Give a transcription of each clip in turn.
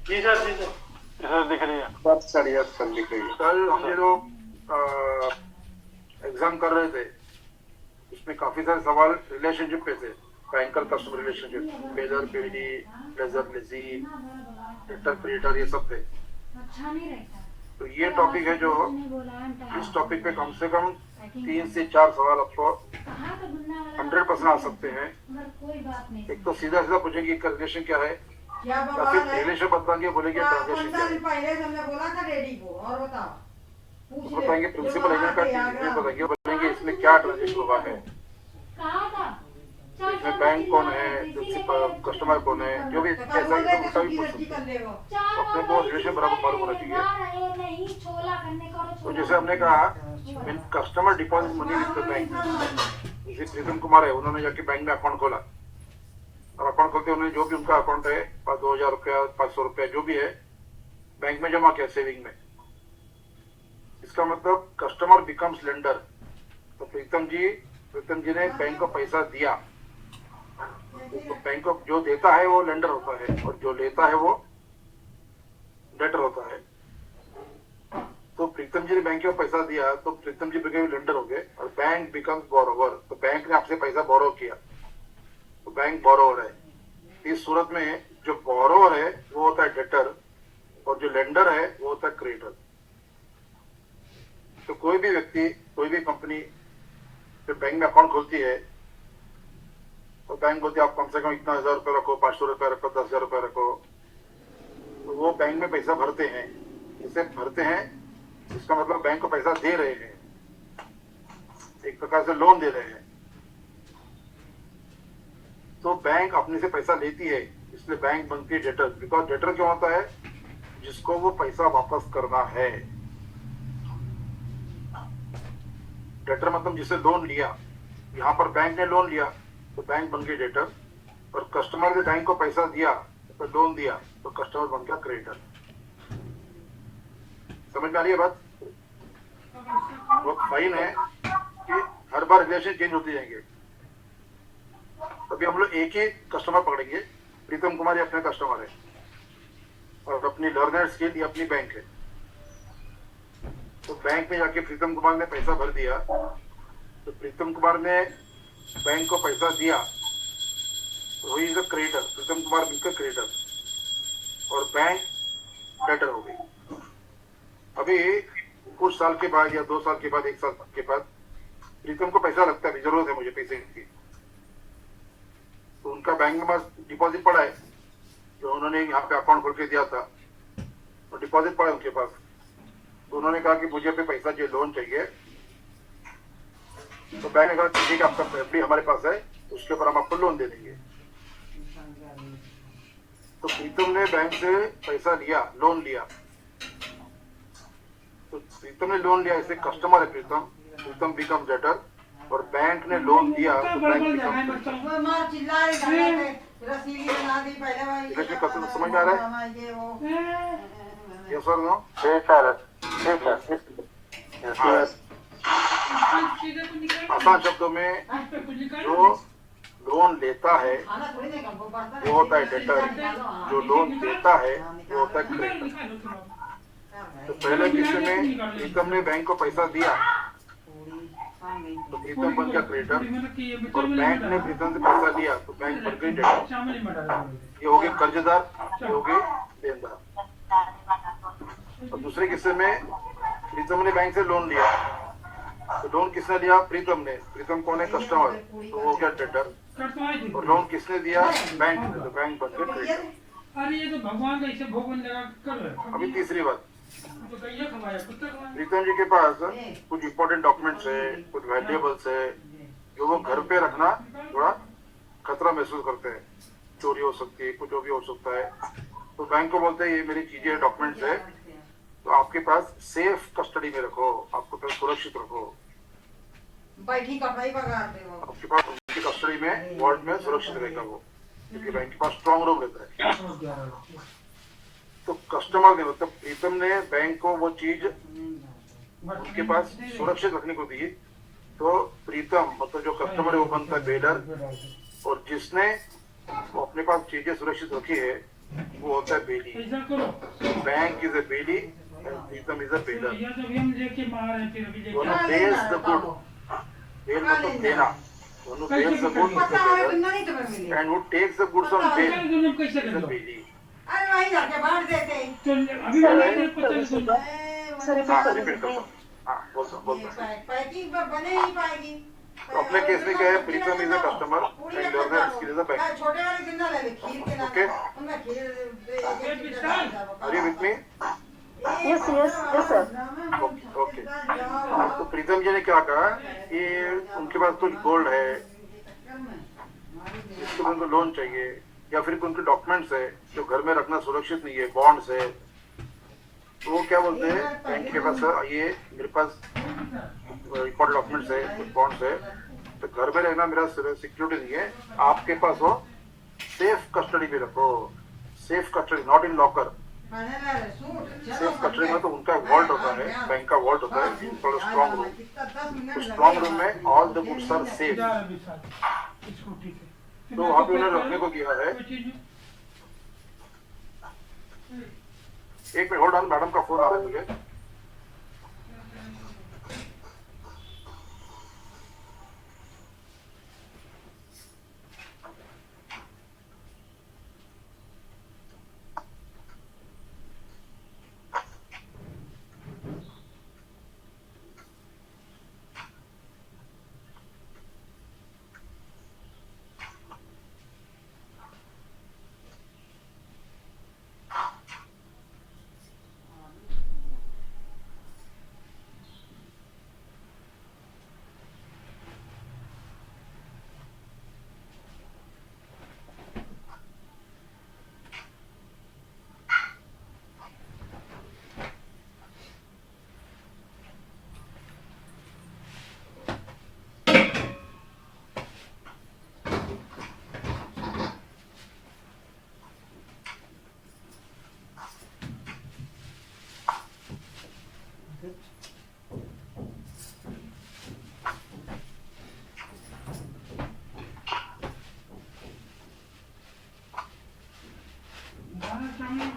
जी sir, जी sir. Sir दिख रही है। बस सर, यस सर दिख रही है। कल हम ये लोग एग्जाम कर रहे थे, उसमें काफी सारे सवाल रिलेशनशिप पे थे। बैंकर कस्टमर रिलेशनशिप, पेलर पेडी, लेजर लेजी, डेटर क्रिएटर, ये सब थे। तो ये टॉपिक है जो, इस टॉपिक पे कम से कम 3 से 4 सवाल आपको 100% आ सकते हैं। एक तो सीधा सीधा पूछेंगे कि रिलेशन क्या है, क्या या बवाल फिर है? रिलेशन बताएंगे, बोलेंगे क्या ट्रांजेक्शन क्या है। पहले से हमने बोला था रेडी को, और बताओ, पूछ ले। बताएंगे प्रिंसिपल एजेंट का ट्रीटमेंट बताएंगे, बोलेंगे इसमें क्या ट्रांजेक्शन हुआ है, इसमें बैंक कौन है, प्रिंसिपल कस्टमर कौन है, जो भी ऐसा एकदम उल्टा भी पूछ सकते हैं। अपने को रिलेशन बराबर मालूम होना चाहिए। तो जैसे हमने कहा, customer deposit money with the bank, जैसे प्रीतम कुमार है, उन्होंने जाके बैंक में अकाउंट खोला, और अकाउंट खोलते उन्होंने जो भी उनका अकाउंट है 2000 रुपया, 500 रुपया, जो भी है, बैंक में जमा किया, सेविंग में। इसका मतलब कस्टमर बिकम्स लेंडर। तो प्रीतम जी ने बैंक को पैसा दिया, तो बैंक को जो देता है वो लेंडर होता है, और जो लेता है वो डेटर होता है। तो प्रीतम जी ने बैंक को पैसा दिया, तो प्रीतम जी बिकम लेंडर हो गए, और बैंक बिकम्स बोरोवर। तो बैंक ने आपसे पैसा बोरो किया, तो बैंक बोरोवर है। इस सूरत में जो बोरोवर है वो होता है डेटर, और जो लेंडर है वो होता है क्रेडिटर। तो कोई भी व्यक्ति, कोई भी कंपनी जो बैंक में अकाउंट खोलती है, तो बैंक बोलती है आप कम से कम इतना 1000 रुपये रखो, 500 रुपये रखो, 10,000 रुपये रखो। तो वो बैंक में पैसा भरते हैं। इसे भरते हैं, इसका मतलब बैंक को पैसा दे रहे हैं, एक प्रकार से लोन दे रहे हैं। तो बैंक अपने से पैसा लेती है, इसलिए बैंक बनती है डेटर। बिकॉज डेटर क्यों होता है? जिसको वो पैसा वापस करना है। डेटर मतलब जिसे लोन लिया, यहाँ पर बैंक ने लोन लिया तो बैंक बन गई डेटर, और कस्टमर ने बैंक को पैसा दिया, तो लोन दिया, तो कस्टमर बन गया क्रेडिटर। समझ में आ रही है बात? वो फाइन है कि हर बार रिलेशन चेंज होते जाएंगे। अभी हम लोग एक ही कस्टमर पकड़ेंगे, प्रीतम कुमार ये अपने कस्टमर है, और अपनी लर्नर्स के लिए अपनी बैंक है। तो बैंक में जाके प्रीतम कुमार ने पैसा भर दिया, तो प्रीतम कुमार ने बैंक को पैसा दिया, तो he is a creditor. Pritam Kumar बिल्कुल क्रेडिटर, और बैंक डेटर हो गई। अभी कुछ साल के बाद, या 2 साल के बाद, 1 साल के बाद, प्रीतम को पैसा लगता है, जरूरत है मुझे पैसे की, तो उनका बैंक में पास डिपॉजिट पड़ा है, जो उन्होंने यहाँ पे अकाउंट खोल के दिया था, और डिपॉजिट पड़ा है उनके पास। तो उन्होंने कहा कि मुझे पे पैसा चाहिए, लोन चाहिए। तो बैंक ने कहा ठीक है, आपका एफडी हमारे पास है, उसके ऊपर हम आपको लोन दे देंगे। तो प्रीतम ने बैंक से पैसा लिया, लोन लिया। तो प्रीतम ने लोन लिया, इसे कस्टमर है प्रीतम बिकम डेटर, और बैंक ने लोन दिया तो बैंक बिकम। मार चिल्ला रहे, रसीली बना दी पहले वाली। कस्टमर समझ में आ रहा है? ये वो यस और नो? ठीक है, ठीक है। आसान शब्दों में, जो लोन लेता है वो होता है डेटर, जो लोन देता है वो होता है क्रेडिटर। तो पहले किस्से में प्रीतम ने बैंक को पैसा दिया, तो प्रीतम बन गया क्रेडिटर, और बैंक ने प्रीतम से पैसा लिया, तो बैंक बन गई डेटर। ये हो गए कर्जदार, ये हो गए देनदार। और दूसरे किस्से में प्रीतम ने बैंक से लोन लिया, तो लोन किसने लिया? प्रीतम ने। प्रीतम कौन है? कस्टमर, तो हो गया डेटर। और लोन किसने दिया? बैंक ने, तो बैंक बन गया क्रेडिटर। अरे ये तो भगवान का इसे भोगन लगा कर। अभी तीसरी बात, तो कहिए खवाया कुत्ता खवाया। प्रीतम जी के पास कुछ इंपॉर्टेंट डॉक्यूमेंट्स है, कुछ वैल्यूएबल्स है, जो वो घर पे रखना थोड़ा खतरा महसूस करते हैं, चोरी हो सकती है, कुछ भी हो सकता है। तो बैंक को बोलते हैं ये मेरी चीजें, डॉक्यूमेंट्स है, तो आपके पास सेफ कस्टडी में रखो, आपको पास सुरक्षित रखो, बैठी कपड़ा ही पगार दे वो। आपके पास उनकी कस्टडी में, वार्ड में सुरक्षित रहेगा वो, क्योंकि बैंक के पास स्ट्रॉन्ग रूम रहता है। तो कस्टमर ने, मतलब प्रीतम ने बैंक को वो चीज उसके पास सुरक्षित रखने को दी, तो प्रीतम मतलब जो कस्टमर है वो बनता है बेलर, और जिसने वो अपने पास चीजें सुरक्षित रखी है वो होता है बेली। ऐसा करो bank is a bailee and Pritam is a bailor. या तो अभी हम लेके मार रहे फिर अभी दोनों लेके बेल्स द गुड, बेल मतलब देना, दोनों बेल्स द गुड पता है तुम नहीं तुम्हें मिली। And who takes the goods on bail तुम कैसे इज कर ए दो बेली। अरे वहीं जाके बांट देते। तो अभी बोला पता नहीं सुन हाँ रिपीट करता हूँ, हाँ बोलता हूँ। पैकिंग पर बने ही पाएगी। तो अपने केस में क्या है, Pritam is a customer and learner skill is a bank. छोटे वाले कितना ले ले खीर के ना Okay. उनका खीर are you with me? Yes, sir. Okay. तो प्रीतम जी ने क्या कहा कि उनके पास कुछ गोल्ड है, इसके उनको लोन चाहिए, या फिर उनके डॉक्यूमेंट्स है जो घर में रखना सुरक्षित नहीं है, बॉन्ड्स है। तो वो क्या बोलते हैं बैंक के पास, सर ये मेरे पास रिकॉर्ड डॉक्यूमेंट्स है, कुछ बॉन्ड्स है, तो घर में रहना मेरा सिक्योरिटी नहीं है, आपके पास हो सेफ कस्टडी में रखो। Safe custody, not in locker. Safe custody में तो उनका वॉल्ट होता है, बैंक का वॉल्ट होता है, स्ट्रॉन्ग रूम। तो स्ट्रॉन्ग रूम में all the goods are safe. इसको ठीक है तो वहाँ पे उन्होंने रखने को किया है। कोई चीज एक मिनट होल्ड ऑन, मैडम का फोन आ रहा है मुझे।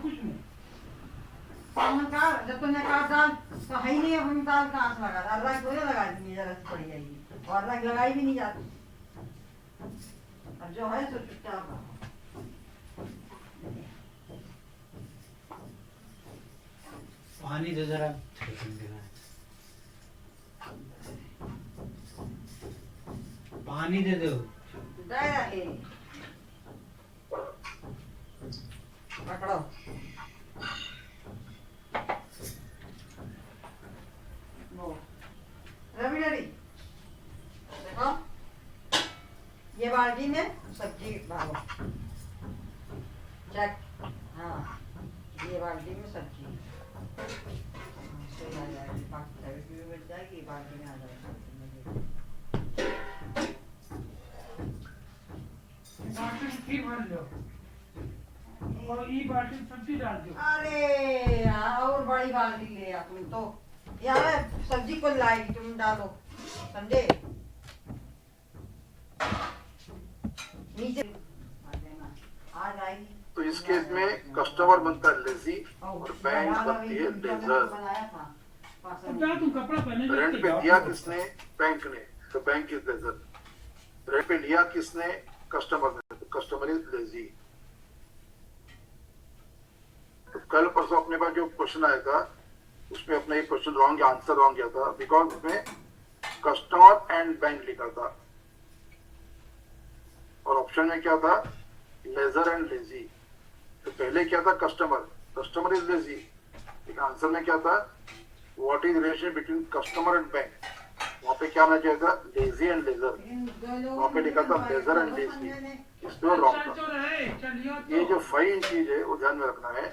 कुछ नहीं जब तुमने कहा दाल तो है ही नहीं, हम दाल कहाँ से लगा, अदरक थोड़ी लगा देंगे, जरा सी पड़ी जाएगी, और अदरक लगाई भी नहीं जाती। अब जो है सो चुपचाप रहो। पानी दे जरा, पानी दे दो। पकड़ो रवि डैडी देखो, ये बाल्टी में सब्जी डालो, चेक। हाँ ये बाल्टी में सब्जी आ जाएगी, बाकी मिल जाएगी, बाल्टी में आ जाएगी। खीर भर लो और ये बाल्टी में सब्जी डाल दो। अरे यार और बड़ी बाल्टी ले आ तुम तो, यार सब्जी को लाएगी, तुम डालो, समझे? नीचे आ जाएगी। तो इस केस में कस्टमर बनता है लेजी और बैंक बनती है लेजर। तुम कपड़ा पहने रेंट पे दिया किसने? बैंक ने, तो बैंक इज लेजर। रेंट पे लिया किसने? कस्टमर ने, तो कस्टमर इज लेजी। तो कल परसों अपने पास जो क्वेश्चन आया था उसमें अपना एक क्वेश्चन रॉन्ग, आंसर रॉन्ग किया था, बिकॉज उसमें कस्टमर एंड बैंक लिखा था और ऑप्शन में क्या था? Lessor and lessee. तो पहले क्या था? कस्टमर इज लेजी, लेकिन आंसर में क्या था? What is relation between customer and bank. वहाँ पे क्या आना चाहिए था? Lessee and lessor. वहाँ पे लिखा था लेजर एंड लेजी, इसमें रॉन्ग था। ये जो फाइन चीज है वो ध्यान में रखना है।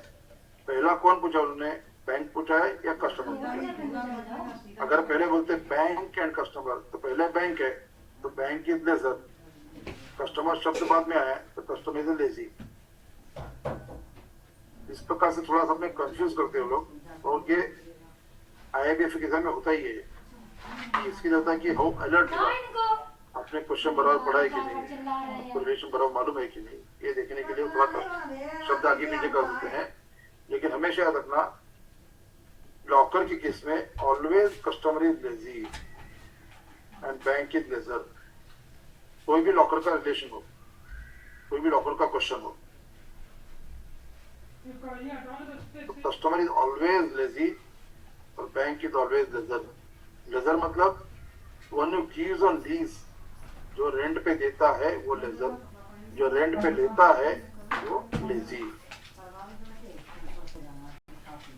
पहला कौन पूछा उन्होंने? बैंक पूछा है या कस्टमर पूछा है? अगर पहले बोलते बैंक एंड कस्टमर तो पहले बैंक है, तो बैंक इज लेजर। कस्टमर शब्द बाद में आया तो कस्टमर इज लेजी। इस प्रकार से थोड़ा सा अपने कंफ्यूज करते हो लोग, और ये IIBF एग्जाम में होता ही है। इसकी होता है कि हो अलर्ट आपने क्वेश्चन बराबर पढ़ा है कि नहीं, आपको रिलेशन बराबर मालूम है कि नहीं, ये देखने के लिए थोड़ा शब्द आगे पीछे कर देते हैं। लेकिन हमेशा याद रखना, लॉकर के केस में always customer is lessee and bank is lessor. कोई भी लॉकर का रिलेशन हो, कोई भी लॉकर का क्वेश्चन हो, तो कस्टमर इज ऑलवेज लेजी और bank is always lessor. Lessor मतलब one you gives on lease, जो रेंट पे देता है वो लेजर, जो रेंट पे लेता है वो लेजी।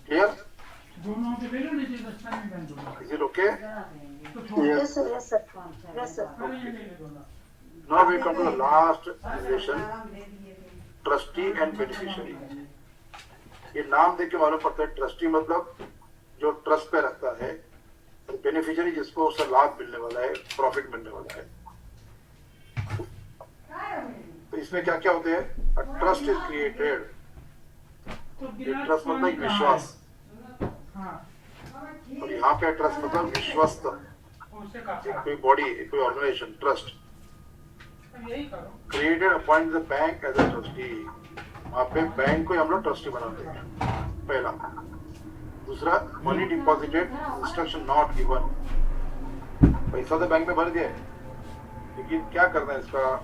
क्लियर? दोनों पे ले लो, नहीं तो अच्छा नहीं बन दोनों। Is it okay? तो थोड़ा Yes, sir. Yes, sir. Yes, sir. अरे ये ले ले दोनों। Now we come to the last relation, trustee and beneficiary. ये नाम देख के मालूम पड़ता है, ट्रस्टी मतलब जो ट्रस्ट पे रखता है, और बेनिफिशियरी जिसको उससे लाभ मिलने वाला है, प्रॉफिट मिलने वाला है। तो इसमें क्या क्या होते हैं? Trust is created. तो ये गिलास ट्रस्ट मतलब पानी का विश्वास, है। हाँ, और यहाँ पे ट्रस्ट मतलब विश्वस्त। उससे कहा कोई बॉडी, कोई ऑर्गेनाइजेशन, ट्रस्ट यही करो। Created appoint the bank as a trustee. वहाँ पे बैंक को हम लोग ट्रस्टी बनाते हैं, पहला। दूसरा, money deposited, instruction not given. पैसा तो बैंक में भर दिया है, लेकिन क्या करना है इसका?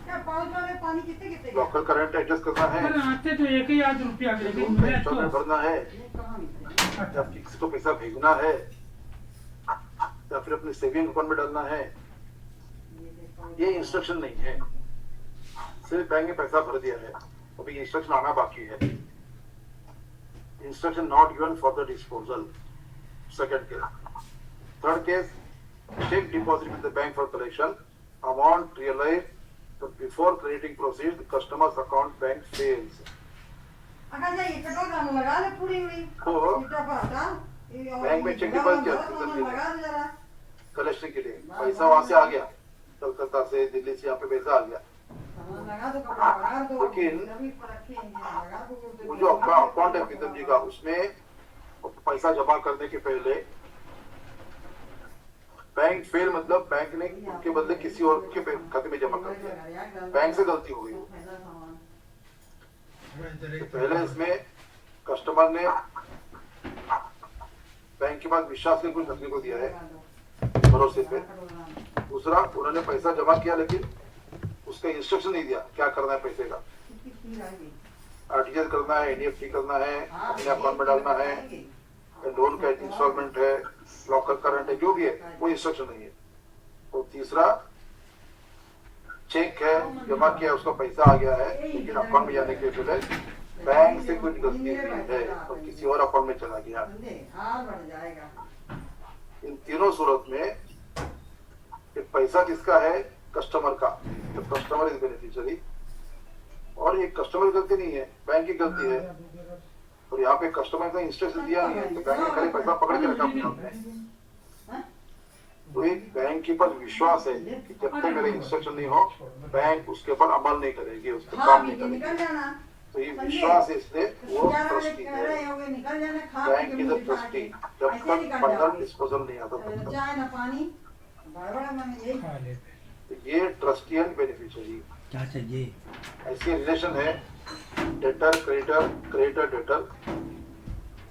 क्या पाउच वाले पानी कितने कितने के? लॉकर करंट एडजस्ट करना है, पर आते तो एक ही आध रुपया के, लेकिन मैं बैंक में तो भरना है, ये कहाँ मिलते हैं? या किसी को पैसा भेजना है, या फिर अपने सेविंग अकाउंट में डालना है, ये देखो। ये इंस्ट्रक्शन नहीं है। सिर्फ बैंक में पैसा भर दिया है, अभी इंस्ट्रक्शन आना बाकी है। Instruction not given for the disposal. Second case. Third case, check deposit with the bank for collection, amount realized, but before crediting proceeds, the customer's account bank fails. अगर ये पेट्रोल दाम लगा ले पूरी हुई तो इतना पर हटा बैंक में चेक डिपॉजिट किया, लगा दे जरा। कलेक्शन के लिए पैसा वहां से आ गया, कलकत्ता से, दिल्ली से यहाँ पे पैसा आ गया। सामान लगा दो, कपड़ा लगा दो, लेकिन अभी पर रखे हैं, लगा दो। वो जो आपका अकाउंट है प्रीतम जी का, उसमें पैसा जमा करने के पहले बैंक फेल मतलब बैंक ने उनके बदले किसी और के खाते में जमा कर दिया, बैंक से गलती हो गई। तो पहले इसमें कस्टमर ने बैंक के पास विश्वास के कुछ रखने को दिया है, भरोसे पे। दूसरा, उन्होंने पैसा जमा किया लेकिन उसका इंस्ट्रक्शन नहीं दिया क्या करना है पैसे का। आरटीजीएस करना है, एनईएफटी करना है, अपने अकाउंट में डालना है, लोन का इंस्टॉलमेंट है, लॉकर करंट है, जो भी है, कोई इंस्ट्रक्शन नहीं है। और तीसरा, चेक है, जमा किया, उसका पैसा आ गया है, लेकिन अकाउंट में जाने के पहले बैंक से कुछ गलती हुई है और किसी और अकाउंट में चला गया। इन तीनों सूरत में ये पैसा किसका है? कस्टमर का। तो कस्टमर इज बेनिफिशियरी, और ये कस्टमर की गलती नहीं है, बैंक की गलती है। और यहाँ पे कस्टमर का इंस्ट्रक्शन दिया नहीं है, तो बैंक ने खाली पैसा पकड़ के रखा अपने हाथ में। तो एक बैंक के ऊपर विश्वास है कि जब तक मेरा इंस्ट्रक्शन नहीं हो, बैंक उसके ऊपर अमल नहीं करेगी, उस पर काम नहीं करेगी। तो ये विश्वास है, इसलिए वो ट्रस्टी है। बैंक इज अ ट्रस्टी, जब तक फंडल डिस्पोजल नहीं आता तब तक। चाय ना पानी बड़ा मैंने यही खा ले। तो ये ट्रस्टी एंड बेनिफिशियरी, क्या चाहिए? ऐसी रिलेशन है debtor creditor, creditor debtor,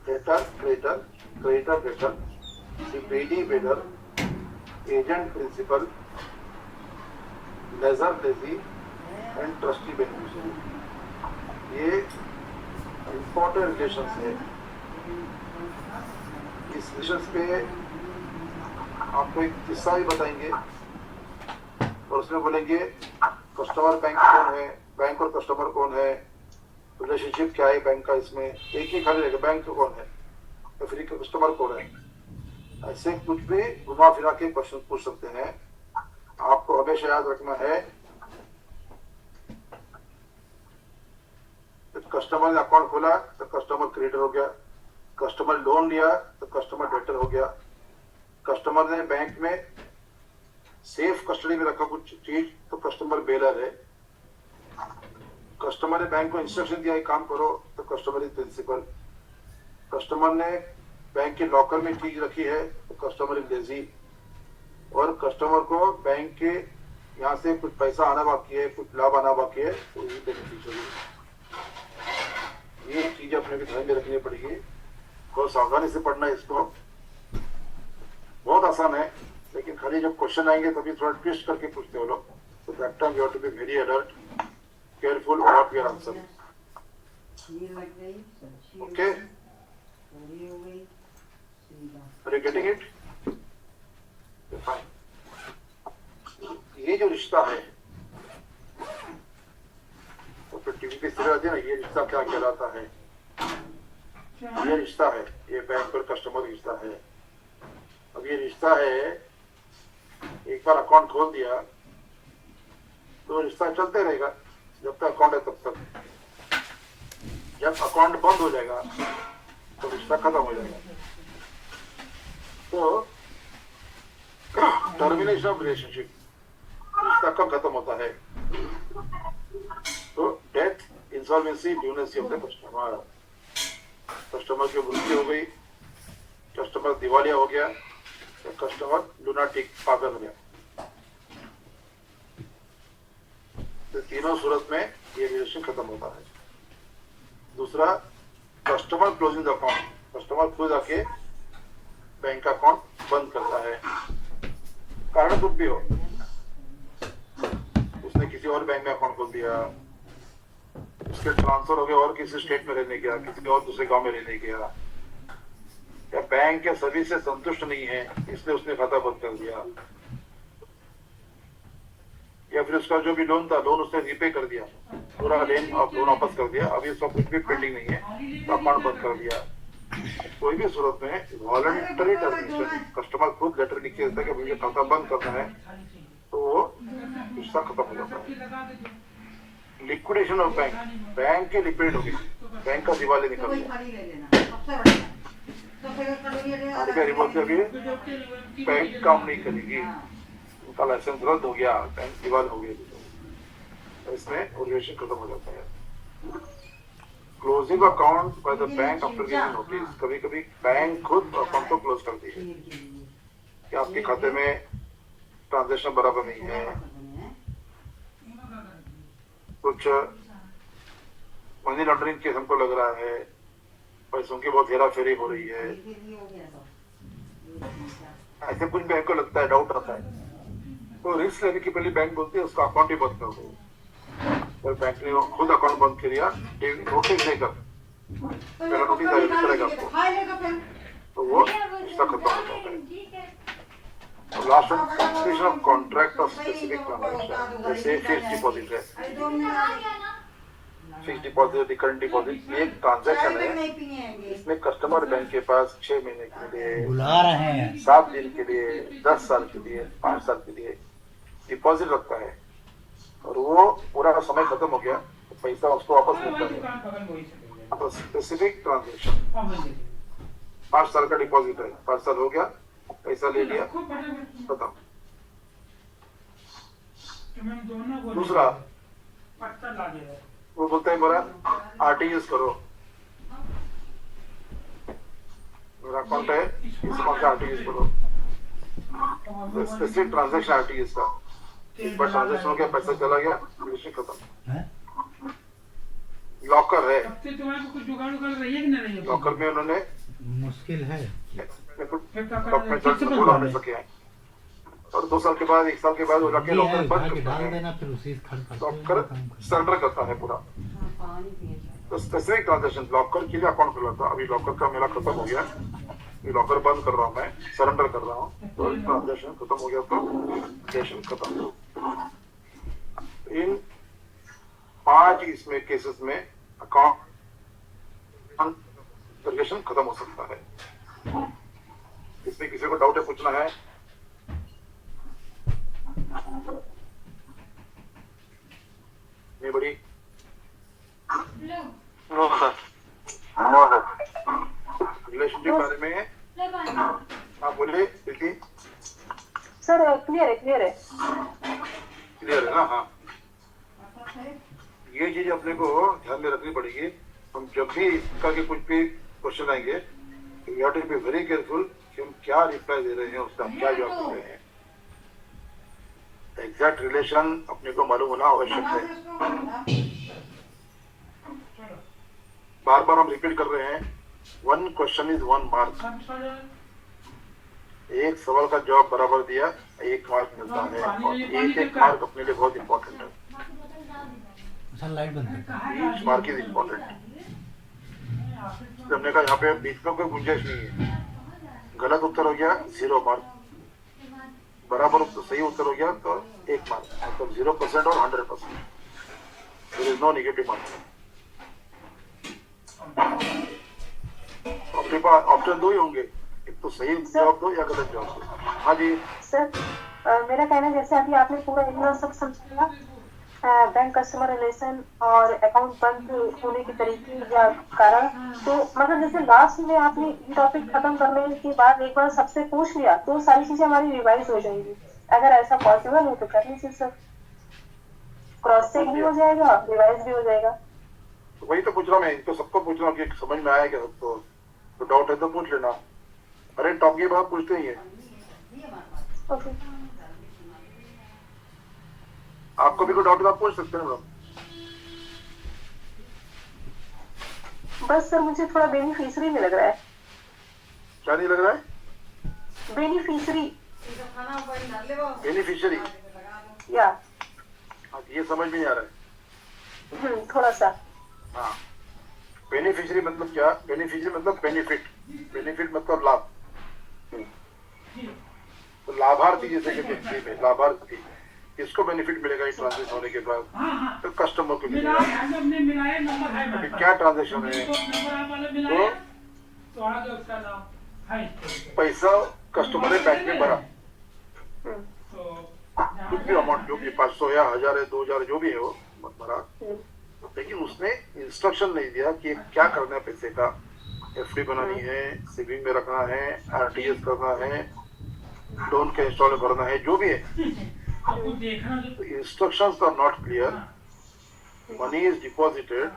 debtor creditor, creditor debtor, bailee bailor, agent principal, lessor lessee and trustee beneficiary. ये इंपॉर्टेंट रिलेशंस है। इस रिलेशंस पे आपको एक किस्सा भी बताएंगे और उसमें बोलेंगे कस्टमर बैंक कौन है, बैंक और कस्टमर कौन है, रिलेशनशिप क्या है बैंक का। इसमें एक ही खाली रहेगा, बैंक कौन है या फिर कस्टमर कौन है। ऐसे कुछ भी घुमा फिरा के क्वेश्चन पूछ सकते हैं। आपको हमेशा याद रखना है, कस्टमर ने अकाउंट खोला तो कस्टमर क्रेडिटर हो गया, कस्टमर लोन लिया तो कस्टमर डेटर हो गया, कस्टमर ने बैंक में सेफ कस्टडी में रखा कुछ चीज तो कस्टमर बेलर है, कस्टमर ने बैंक को इंस्ट्रक्शन दिया काम करो तो कस्टमर इज प्रिंसिपल, कस्टमर ने बैंक के लॉकर में चीज रखी है तो कस्टमर इज लेजी, और कस्टमर को बैंक के यहाँ से कुछ पैसा आना बाकी है, कुछ लाभ आना बाकी है, तो ये बेनिफिशियल है। ये चीजें अपने को ध्यान में रखनी पड़ेगी। बहुत सावधानी से पढ़ना है इसको। बहुत आसान है, लेकिन खाली जब क्वेश्चन आएंगे तभी थोड़ा ट्विस्ट करके पूछते हो लोग। तो that time you have to be very alert, careful about your answer. ये लग गई, सब्जी हो Okay. गई, पूरी हो गई, सीधा। Are you getting it? Fine. ये जो रिश्ता है, तो फिर टीवी पे सीरियल आती है ना, ये रिश्ता क्या कहलाता है? ये रिश्ता है, ये बैंक और कस्टमर रिश्ता है। अब ये रिश्ता है, एक बार अकाउंट खोल दिया तो रिश्ता चलते रहेगा जब तक अकाउंट है तब तक। जब अकाउंट बंद हो जाएगा तो रिश्ता खत्म हो जाएगा। तो टर्मिनेशन ऑफ रिलेशनशिप, रिश्ता कब खत्म होता है? तो death, insolvency, lunacy of the customer. Customer की मृत्यु हो गई, कस्टमर दिवालिया हो गया, या कस्टमर लुनाटिक पागल हो गया। तो तीनों सूरत में ये रिलेशन खत्म होता है। दूसरा, customer closing the account, customer खुद आके बैंक का अकाउंट बंद करता है। कारण कुछ भी हो, उसने किसी और बैंक में अकाउंट खोल दिया, उसके ट्रांसफर हो गया और किसी स्टेट में रहने गया, किसी और दूसरे गांव में रहने गया, या बैंक के सर्विस से संतुष्ट नहीं है इसलिए उसने खाता बंद कर दिया, या फिर उसका जो भी लोन था, लोन उसने रीपे कर दिया, पूरा लोन वापस कर दिया, अभी उसका कुछ भी पेंडिंग नहीं है, तो अकाउंट बंद कर दिया। कोई भी सूरत में वॉलंटरी टर्मिनेशन, कस्टमर खुद लेटर लिख के देता है कि मुझे खाता बंद करना है, तो रिश्ता खत्म हो जाता है। लिक्विडेशन ऑफ बैंक, बैंक के लिक्विडेट हो गई, बैंक का दिवाली तो निकल वही गया। खाली ले लेना, सबसे बढ़िया। तो फिर कल बोलते अभी बैंक काम नहीं करेगी, उनका लाइसेंस रद्द हो गया, बैंक दिवाल हो गई, तो इसमें रिलेशन खत्म हो जाता है। Closing account by the bank after giving notice, कभी कभी बैंक खुद अकाउंट को क्लोज करती है कि आपके खाते में ट्रांजैक्शन बराबर नहीं है, कुछ मनी लॉन्ड्रिंग केस हमको लग रहा है, पैसों की बहुत हेरा फेरी हो रही है, ऐसे कुछ बैंक को लगता है, डाउट आता है, तो रिस्क लेने की पहले बैंक बोलती है उसका अकाउंट ही बंद कर दो। और बैंक ने खुद अकाउंट बंद कर दिया, नोटिस देकर, पहला नोटिस आएगा करेगा आपको, तो वो रिश्ता खत्म हो जाता है। Last one, completion of contract of specific transaction, जैसे फिक्स्ड डिपॉजिट है, फिक्स्ड डिपॉजिट, रिकरेंट डिपॉजिट, ये एक ट्रांजैक्शन है, इसमें कस्टमर बैंक के पास 6 महीने के लिए, बुला रहे हैं, 7 दिन के लिए, 10 साल के लिए, 5 साल के लिए डिपॉजिट रखता है, और वो पूरा समय खत्म हो गया तो पैसा उसको वापस मिलता है। तो स्पेसिफिक ट्रांजैक्शन, 5 साल का डिपॉजिट है, 5 साल हो गया, पैसा ले लिया, खत्म। दूसरा, वो बोलते हैं मेरा आरटीजीएस करो, मेरा अकाउंट है इस अकाउंट का आरटीजीएस करो, स्पेसिफिक ट्रांजैक्शन आरटीजीएस का, एक बार ट्रांजैक्शन हो गया, पैसा चला गया, रिलेशन खत्म। लॉकर है, कुछ जुगाड़ कर रही है कि नहीं रही है? लॉकर में उन्होंने मुश्किल है। डॉक्यूमेंट पूरा होने सके हैं, और 2 साल के बाद, 1 साल के बाद वो जाके लॉकर बंद करता डाल है, देना, फिर उसी लॉकर सरेंडर करता है पूरा। तो स्पेसिफिक ट्रांजैक्शन, लॉकर के लिए अकाउंट खुला था, अभी लॉकर का मेरा खत्म हो गया, ये लॉकर बंद कर रहा हूँ, मैं सरेंडर कर रहा हूँ, तो ट्रांजैक्शन खत्म हो गया, तो रिलेशन खत्म। इन 5 इसमें केसेस में अकाउंट रिलेशन खत्म हो सकता है। इसमें किसी को डाउट है, पूछना है? नहीं बड़ी? No sir, no sir. Relationship बारे में आप बोलिए प्रीति। सर क्लियर है, क्लियर है। क्लियर है ना? हाँ, ये चीज अपने को ध्यान में रखनी पड़ेगी। हम जब भी इसका के कुछ भी क्वेश्चन आएंगे, you have to be very careful कि हम क्या रिप्लाई दे रहे हैं, उसका क्या जवाब दे रहे हैं। एग्जैक्ट रिलेशन अपने को मालूम होना आवश्यक है। चलो बार बार हम रिपीट कर रहे हैं, 1 क्वेश्चन इज 1 मार्क। सब चलो एक सवाल का जवाब बराबर दिया 1 मार्क मिलता है, और एक मार्क अपने लिए बहुत इंपॉर्टेंट है। सर लाइट बंद है। Each mark is important. हमने कहा यहाँ पे बीच में कोई गुंजाइश नहीं है। गलत उत्तर हो गया 0 मार्क, बराबर उत्तर सही उत्तर हो गया तो 1 मार्क, मतलब 0% और 100%। There is no negative mark. अपने पास ऑप्शन 2 ही होंगे, एक तो सही जवाब दो या गलत जवाब दो। हाँ जी सर मेरा कहना है, जैसे अभी आपने पूरा इतना सब समझाया, बैंक कस्टमर रिलेशन और अकाउंट बंद होने के तरीके या कारण, तो मतलब जैसे लास्ट में आपने ये टॉपिक खत्म करने के बाद एक बार सबसे पूछ लिया तो सारी चीजें हमारी रिवाइज हो जाएंगी। अगर ऐसा पॉसिबल हो तो कर लीजिए सर, क्रॉस चेक भी हो जाएगा, रिवाइज भी हो जाएगा। तो वही तो पूछ रहा हूँ मैं, इनको सबको पूछ रहा हूँ कि समझ में आया क्या सबको। तो डाउट है तो पूछ लेना। अरे टॉप की बात पूछते ही है। ओके आपको भी कोई डाउट है तो आप पूछ सकते हैं मैडम। बस सर मुझे थोड़ा बेनिफिशियरी में लग रहा है। क्या नहीं लग रहा है? बेनिफिशियरी बेनिफिशियरी, या ये समझ में नहीं आ रहा है। थोड़ा सा। हाँ, बेनिफिशियरी मतलब क्या? बेनिफिशियरी मतलब बेनिफिट, बेनिफिट मतलब लाभ। तो लाभार्थी जैसे कि हिंदी में लाभार्थी, किसको बेनिफिट मिलेगा इस ट्रांजेक्शन होने के बाद? हाँ तो कस्टमर को मिला मिलेगा। है, हमने मिलाया, नंबर है मेरे अभी पास। क्या ट्रांजेक्शन है? तो नंबर आप वाले मिलाया तो आगे उसका नाम है। पैसा कस्टमर ने बैंक में भरा, तो कुछ भी अमाउंट, जो भी 500 या 1000 है 2000 जो भी है वो भरा, लेकिन उसने इंस्ट्रक्शन नहीं दिया कि क्या करना है पैसे का। एफडी बनानी है, सेविंग में रखना है, आरटीएस करना है, लोन के इंस्टॉलमेंट भरना है, जो भी है। आपको देखना जो तो instructions are not clear, money is deposited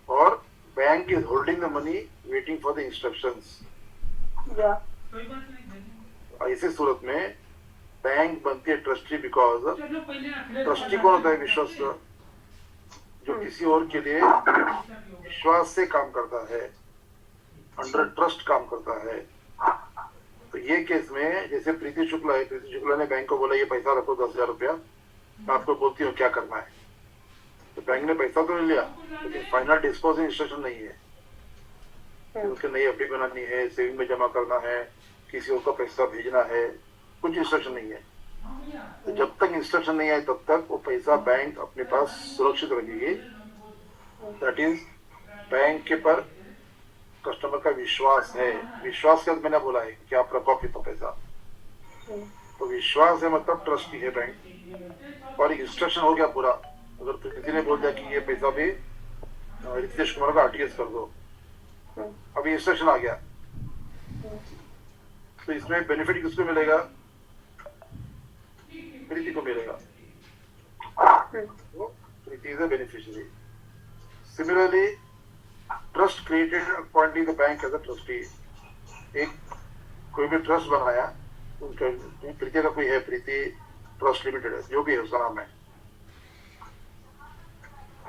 और bank is holding the money waiting for the instructions. या कोई बात नहीं। ऐसे सूरत में बैंक बनती है ट्रस्टी, बिकॉज चलो पहले अखिलेश ट्रस्टी कौन होता है? विश्वस्त, जो किसी और के लिए विश्वास से काम करता है, अंडर ट्रस्ट काम करता है। तो ये केस में जैसे प्रीति शुक्ला है, प्रीति शुक्ला ने बैंक को बोला ये पैसा रखो 10,000 रुपया, मैं आपको बोलती हूँ क्या करना है। तो बैंक ने पैसा तो ले लिया, लेकिन फाइनल डिस्पोजिंग इंस्ट्रक्शन नहीं है कि उसके नई एफडी बनानी है, सेविंग में जमा करना है, किसी और को पैसा भेजना है, कुछ इंस्ट्रक्शन नहीं है। तो जब तक इंस्ट्रक्शन नहीं आए तब तक वो पैसा बैंक अपने पास सुरक्षित रखेगी। दैट इज बैंक के पर कस्टमर का विश्वास है। विश्वास का मैंने बोला है कि आप रखो तो पैसा, तो विश्वास है मतलब ट्रस्ट ही है बैंक। और इंस्ट्रक्शन हो गया पूरा, अगर किसी ने बोल दिया कि ये पैसा भी रितेश कुमार का आरटीएस कर दो, अभी इंस्ट्रक्शन आ गया, तो इसमें बेनिफिट किसको मिलेगा? प्रीति को मिलेगा। तो Preeti is a beneficiary. Similarly trust created appointing the bank as a trustee. एक कोई भी ट्रस्ट बनाया, उनका प्रीति का कोई है, प्रीति ट्रस्ट लिमिटेड है, जो भी है उसका नाम है।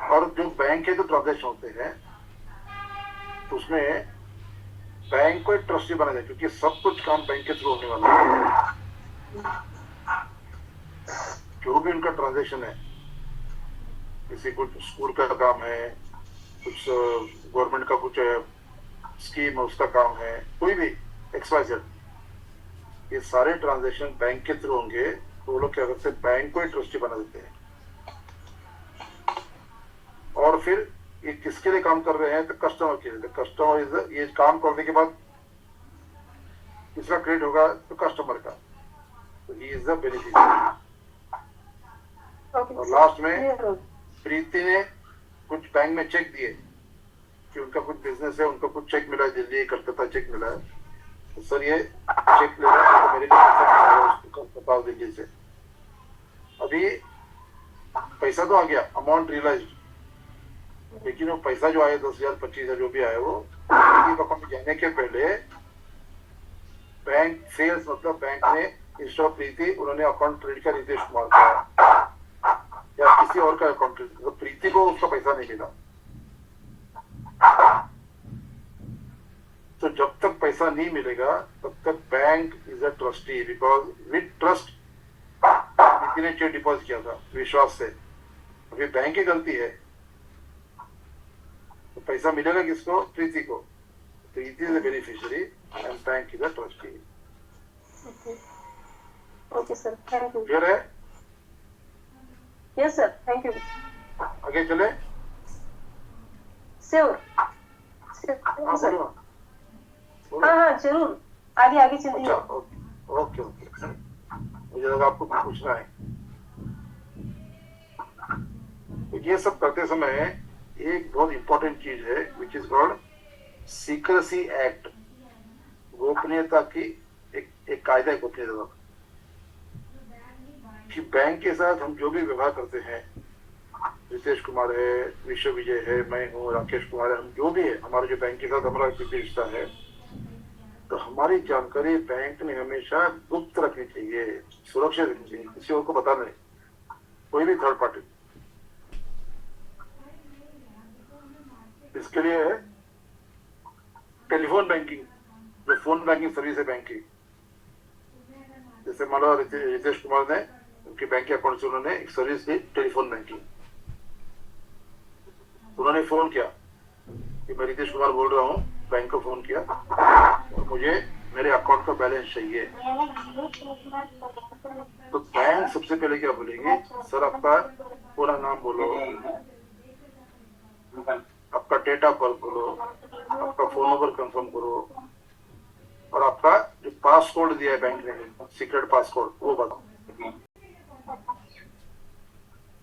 और जो बैंक के जो ट्रांजेक्शन होते हैं तो उसमें बैंक को एक ट्रस्टी बना जाए, क्योंकि सब कुछ काम बैंक के थ्रू होने वाला है। जो भी उनका ट्रांजेक्शन है, किसी कुछ स्कूल का काम है, कुछ गवर्नमेंट का कुछ स्कीम है उसका काम है, कोई भी XYZ, ये सारे ट्रांजेक्शन बैंक के थ्रू होंगे। तो वो लोग क्या करते हैं, बैंक को ही ट्रस्टी बना देते हैं। और फिर ये किसके लिए काम कर रहे हैं? तो कस्टमर के लिए। कस्टमर इज, ये काम करने के बाद किसका क्रेडिट होगा? तो कस्टमर का। तो ही इज द बेनिफिशियरी। और लास्ट में प्रीति ने कुछ बैंक में चेक दिए कि उनका कुछ बिजनेस है, उनको कुछ चेक मिला है, दिल्ली कलकत्ता चेक मिला है, तो सर ये चेक ले रहा है, तो मेरे लिए पैसा बताओ दिल्ली से। अभी पैसा तो आ गया, अमाउंट रियलाइज, लेकिन वो पैसा जो आया 10,000 25,000 जो भी आया, वो अकाउंट में जाने के पहले बैंक सेल्स, मतलब बैंक ने इंस्टेड ऑफ प्रीति उन्होंने अकाउंट क्रेडिट किया रितेश कुमार का या किसी और का अकाउंट क्रेडिट किया, तो प्रीति को उसका पैसा नहीं मिला। तो जब तक पैसा नहीं मिलेगा तब तक bank is a trustee, because with trust Preeti ने चेक डिपॉजिट किया था विश्वास से। अभी बैंक की गलती है तो पैसा मिलेगा किसको? प्रीति को। Preeti is a beneficiary and bank is a trustee. Okay sir, thank you. Clear है? Yes sir, thank you. आगे चले? श्योर हाँ सर। बोलो ना, बोलो। हाँ हाँ जरूर, आगे आगे अच्छा चलिए। ओके ओके, मुझे लगा आपको कुछ पूछना है। तो ये सब करते समय एक बहुत इंपॉर्टेंट चीज है which is called secrecy act. गोपनीयता की एक कायदा है गोपनीयता का, कि बैंक के साथ हम जो भी व्यवहार करते हैं, रितेश कुमार है, विश्व विजय है, मैं हूँ, राकेश कुमार है, हम जो भी है, हमारे जो बैंक के साथ हमारा रिश्ता है, तो हमारी जानकारी बैंक ने हमेशा गुप्त रखनी चाहिए, सुरक्षित रखनी चाहिए, किसी और को बताना नहीं, कोई भी थर्ड पार्टी। इसके लिए टेलीफोन बैंकिंग, जो फोन बैंकिंग सर्विस है बैंक की, जैसे मान लो रितेश कुमार ने उनके बैंक के अकाउंट से उन्होंने एक सर्विस दी टेलीफोन बैंकिंग। उन्होंने फोन किया कि मैं रितेश कुमार बोल रहा हूँ, बैंक को फोन किया और मुझे मेरे अकाउंट का बैलेंस चाहिए। तो बैंक सबसे पहले क्या बोलेंगे? सर आपका पूरा नाम बोलो, आपका डेट ऑफ बर्थ बोलो, आपका फोन नंबर कंफर्म करो और आपका जो पासकोड दिया है बैंक ने, सीक्रेट पासकोड, वो बताओ।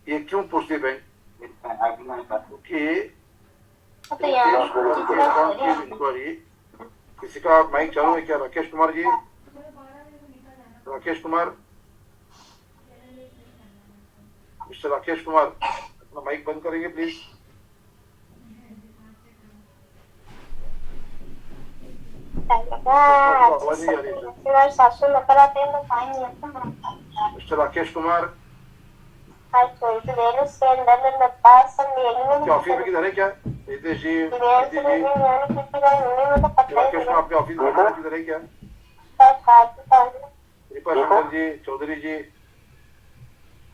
ये क्यों पूछती है बैंक? क्योंकि इंक्वायरी, किसी का माइक चालू है क्या? राकेश कुमार जी, राकेश कुमार, मिस्टर राकेश कुमार, अपना माइक बंद करेंगे प्लीज। आवाज नहीं आ रही है। मिस्टर राकेश कुमार, आपके ऑफिस में किधर है क्या? रितेश जी, राकेश कुमार आपके ऑफिस में किधर है क्या? दीपा शंकर जी, चौधरी जी।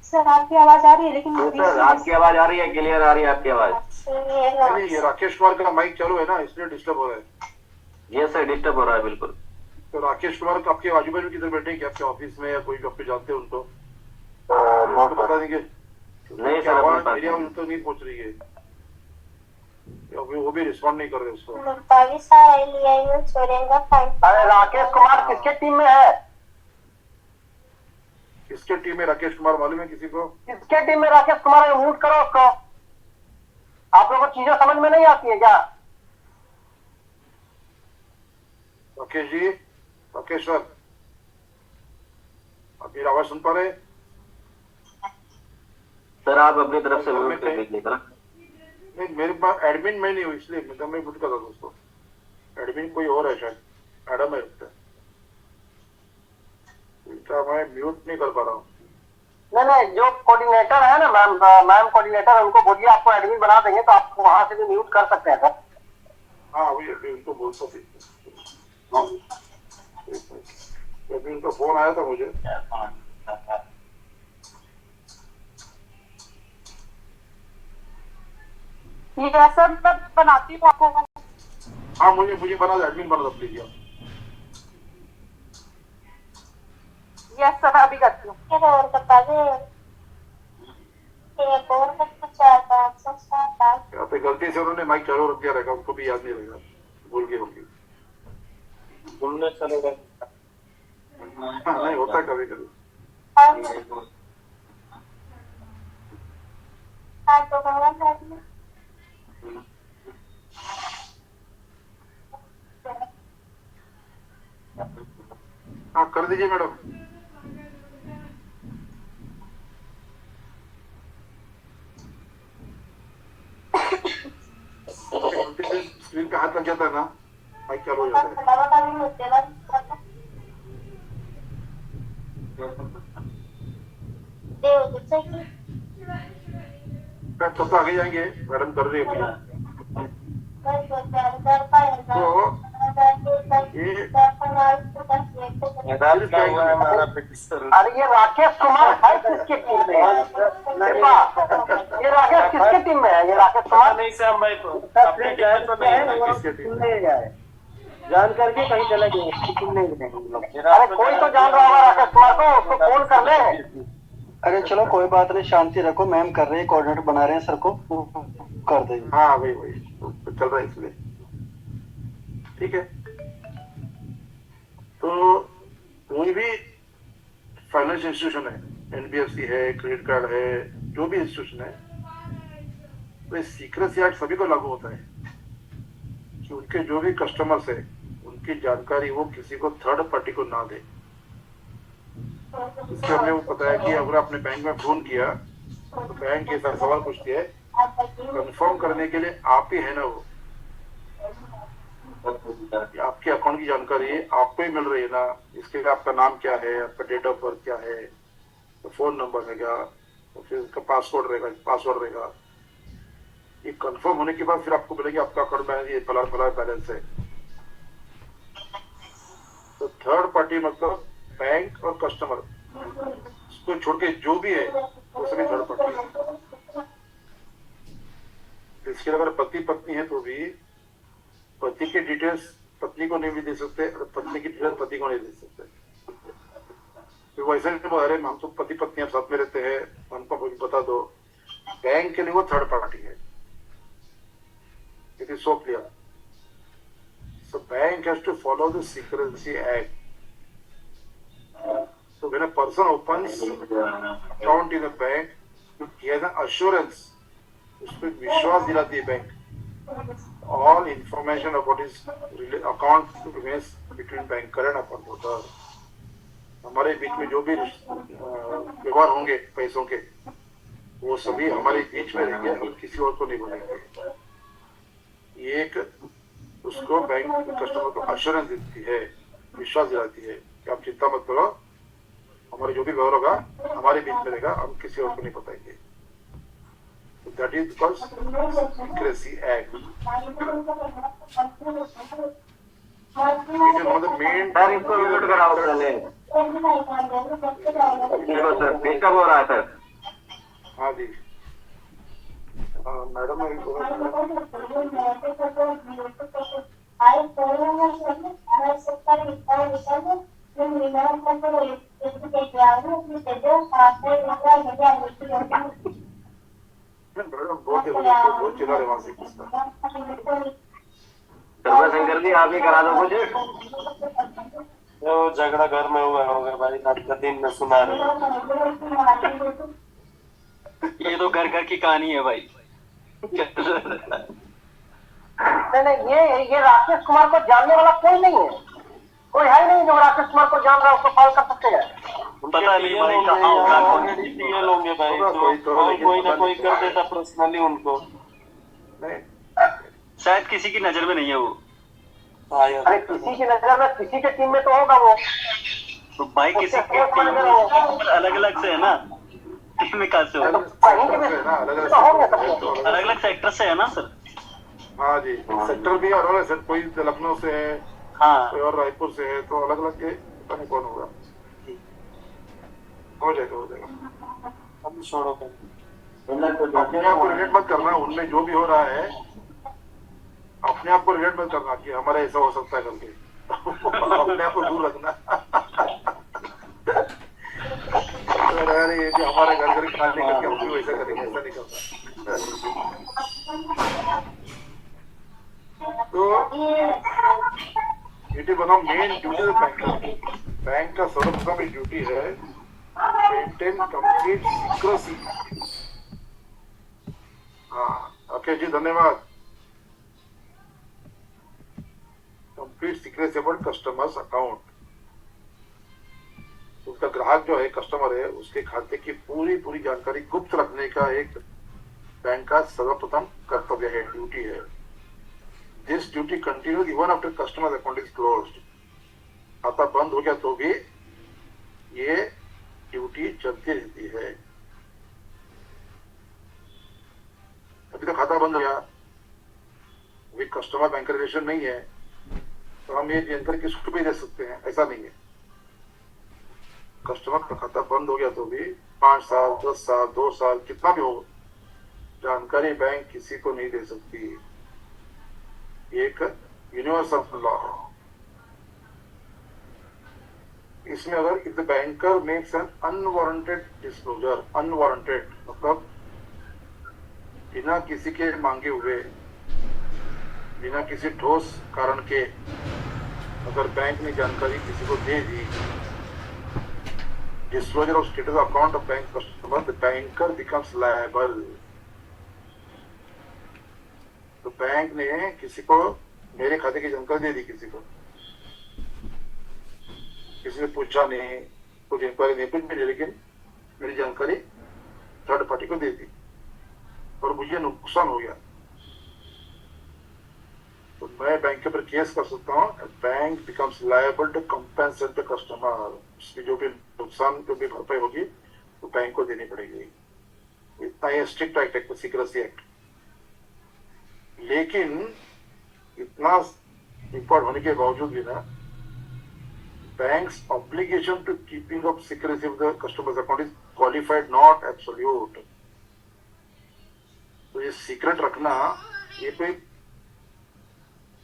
सर आपकी आवाज आ रही है, लेकिन सर आपकी आवाज आ रही है, क्लियर आ रही है आपकी आवाज। नहीं, ये राकेश कुमार का माइक चालू है ना, इसलिए डिस्टर्ब हो रहा है। ये सर डिस्टर्ब हो रहा है बिल्कुल। तो राकेश कुमार आपके आजू बाजू किधर बैठे हैं क्या? आपके ऑफिस में या कोई भी आपको जानते हैं उनको? उनको बता देंगे। नहीं सर, आवाज मेरी आवाज उन तक नहीं पहुंच रही है, वो भी रिस्पॉन्ड नहीं कर रहे उसको। अरे राकेश कुमार किसके टीम में है? किसके टीम में राकेश कुमार मालूम है किसी को? किसके टीम में राकेश कुमार है? म्यूट करो उसको। आप लोगों को चीजें समझ में नहीं आती है क्या? राकेश जी, राकेश सर, आप मेरी आवाज सुन पा रहे? सर आप अपनी तरफ से म्यूट कर दीजिएगा। नहीं, मेरे पास एडमिन में नहीं हूँ, इसलिए मैं म्यूट कर रहा हूँ उसको। एडमिन कोई और है शायद, मैडम है उसका, मैं म्यूट नहीं कर पा रहा हूँ। नहीं, जो कोऑर्डिनेटर है ना मैम कोऑर्डिनेटर है, उनको बोलिए आपको एडमिन बना देंगे, तो आप वहां से भी म्यूट कर सकते हैं सर। हाँ वही अभी उनको बोलता थी, अभी उनका फोन आया था मुझे। ये सब मैं बनाती हूँ आपको। हाँ मुझे बना दो, एडमिन बना दो प्लीज यार। यस सर, अभी करती हूँ। या तो गलती से उन्होंने माइक चालू रख दिया रहेगा, उनको भी याद नहीं रहेगा, भूल गए होंगे। बोलने चलेगा। हाँ नहीं होता कभी कभी। हाँ कर दीजिए मैडम। स्क्रीन पे हाथ लग जाता है ना, माइक चालू हो जाता है। तब तो आगे जाएंगे, मैडम कर रही है भैया। तो ये अरे ये राकेश कुमार है किसकी टीम में? ये राकेश किसकी टीम में है? ये राकेश कुमार नहीं सर, मैं किसके टीम में? जान करके कहीं चले गए। अरे कोई तो जान रहा होगा राकेश कुमार को, उसको फोन कर ले। अरे चलो कोई बात नहीं, शांति रखो, मैम कर रहे हैं, कोऑर्डिनेटर बना रहे हैं सर को, कर देंगे। हाँ वही वही तो चल रहा है इसलिए, ठीक है। तो कोई भी फाइनेंशियल इंस्टीट्यूशन है, एनबीएफसी है, क्रेडिट कार्ड है, जो भी इंस्टीट्यूशन है, तो सीक्रेसी एक्ट सभी को लागू होता है कि उनके जो भी कस्टमर्स है उनकी जानकारी वो किसी को थर्ड पार्टी को ना दे। इससे हमने वो पता है कि अगर आपने बैंक में फोन किया तो बैंक ये सवाल पूछती है, कंफर्म करने के लिए आप ही है ना वो, आपके अकाउंट की जानकारी आपको ही मिल रही है ना, इसके लिए आपका नाम क्या है, आपका डेट ऑफ बर्थ क्या है, तो फोन नंबर रहेगा, तो फिर उसका पासवर्ड रहेगा। ये कंफर्म होने के बाद फिर आपको मिलेगी आपका अकाउंट में ये फलाना बैलेंस है। तो थर्ड पार्टी मतलब बैंक और कस्टमर, उसको छोड़ के जो भी है वो सभी थर्ड पार्टी है। इसके अगर पति पत्नी है तो भी पति की डिटेल्स पत्नी को नहीं भी दे सकते और पत्नी की डिटेल्स पति को नहीं दे सकते। फिर वो ऐसा नहीं बोल रहे हम तो पति पत्नी साथ में रहते हैं, हमको बता दो। बैंक के लिए वो थर्ड पार्टी है। It is so clear. So bank has to follow the Secrecy Act. So when a person opens account in a bank, he has an assurance. उसको विश्वास दिलाती है bank. All information about his account remains between banker and account holder. हमारे बीच में जो भी व्यवहार होंगे पैसों के, वो सभी हमारे बीच में रहेंगे और किसी और को नहीं बोलेंगे। ये एक उसको बैंक कस्टमर को अश्योरेंस देती है, विश्वास दिलाती है कि आप चिंता मत करो, हमारे जो भी व्यवहार होगा हमारे बीच में रहेगा, हम किसी और को नहीं बताएंगे। That is because secrecy act. Sir इसको म्यूट कराओ पहले। सर डिस्टर्ब हो रहा है सर। हाँ जी मैडम बहुत चिल्ला रहे वहां से शंकर जी आप ही करा दो कुछ। वो झगड़ा घर में हुआ होगा भाई, रात का दिन में सुना रहे। ये तो घर घर की कहानी है भाई। नहीं ये राकेश कुमार को जानने वाला कोई नहीं है, कोई है नहीं जो राकेश कुमार को जान रहा है, उसको कॉल कर सकते हैं। पता नहीं भाई कहाँ ये लोगे भाई, कोई ना कोई कर देता पर्सनली उनको। शायद किसी की नजर में नहीं है वो। अरे किसी की नजर में, किसी के टीम में तो होगा वो। तो भाई किसी की अलग अलग से है ना, टीम में कहाँ से होगा? अलग अलग सेक्टर से है ना सर। हाँ जी सेक्टर भी अलग है सर, कोई लखनऊ से है, हाँ कोई और रायपुर से है, तो अलग अलग के पता नहीं कौन होगा। हो जाएगा अब छोड़ो। अपने आप को रिलेट मत करना, उनमें जो भी हो रहा है अपने आप को रिलेट मत करना कि हमारा ऐसा हो सकता है करके। अपने आप को दूर रखना। अरे ये जो हमारे घर घर खाने करके हम भी वैसा करेंगे, ऐसा नहीं करता। तो ड्यूटी बनाओ, मेन ड्यूटी तो बैंक का सर्वप्रथम ड्यूटी है मेंटेन कंप्लीट सीक्रेसी। हाँ ओके जी धन्यवाद। Complete secrecy about customers account. उसका ग्राहक जो है कस्टमर है, उसके खाते की पूरी जानकारी गुप्त रखने का एक बैंक का सर्वप्रथम कर्तव्य है, ड्यूटी है। This duty continues even after customer account is closed. खाता बंद हो गया तो भी ये ड्यूटी चलती रहती है। अभी तो खाता बंद हो गया, अभी कस्टमर बैंक रिलेशन नहीं है, तो हम ये जानकारी किसको भी दे सकते हैं, ऐसा नहीं है। कस्टमर का खाता बंद हो गया तो भी 5 साल 10 साल 2 साल कितना भी हो, जानकारी बैंक किसी को नहीं दे सकती। ये एक यूनिवर्सल लॉ है। इसमें अगर if the banker makes an unwarranted disclosure, unwarranted मतलब बिना किसी के मांगे हुए, बिना किसी ठोस कारण के अगर बैंक ने जानकारी किसी को दे दी, disclosure of status of account of bank customer, the banker becomes liable. तो बैंक ने किसी को मेरे खाते की जानकारी दे दी, किसी ने पूछा नहीं, कुछ इंक्वायरी नहीं, कुछ भी नहीं, लेकिन मेरी जानकारी थर्ड पार्टी को दे दी और मुझे नुकसान हो गया, तो मैं बैंक के ऊपर केस कर सकता हूँ। Bank becomes liable to compensate the customer. उसकी जो भी नुकसान जो भी भरपाई होगी वो बैंक को देनी पड़ेगी। इतना ये स्ट्रिक्ट एक्ट है, सीक्रेसी एक्ट। लेकिन इतना इम्पोर्ट होने के बावजूद भी ना, bank's obligation to keeping of secrecy of the customer's account is qualified, not absolute. तो ये सीक्रेट रखना ये कोई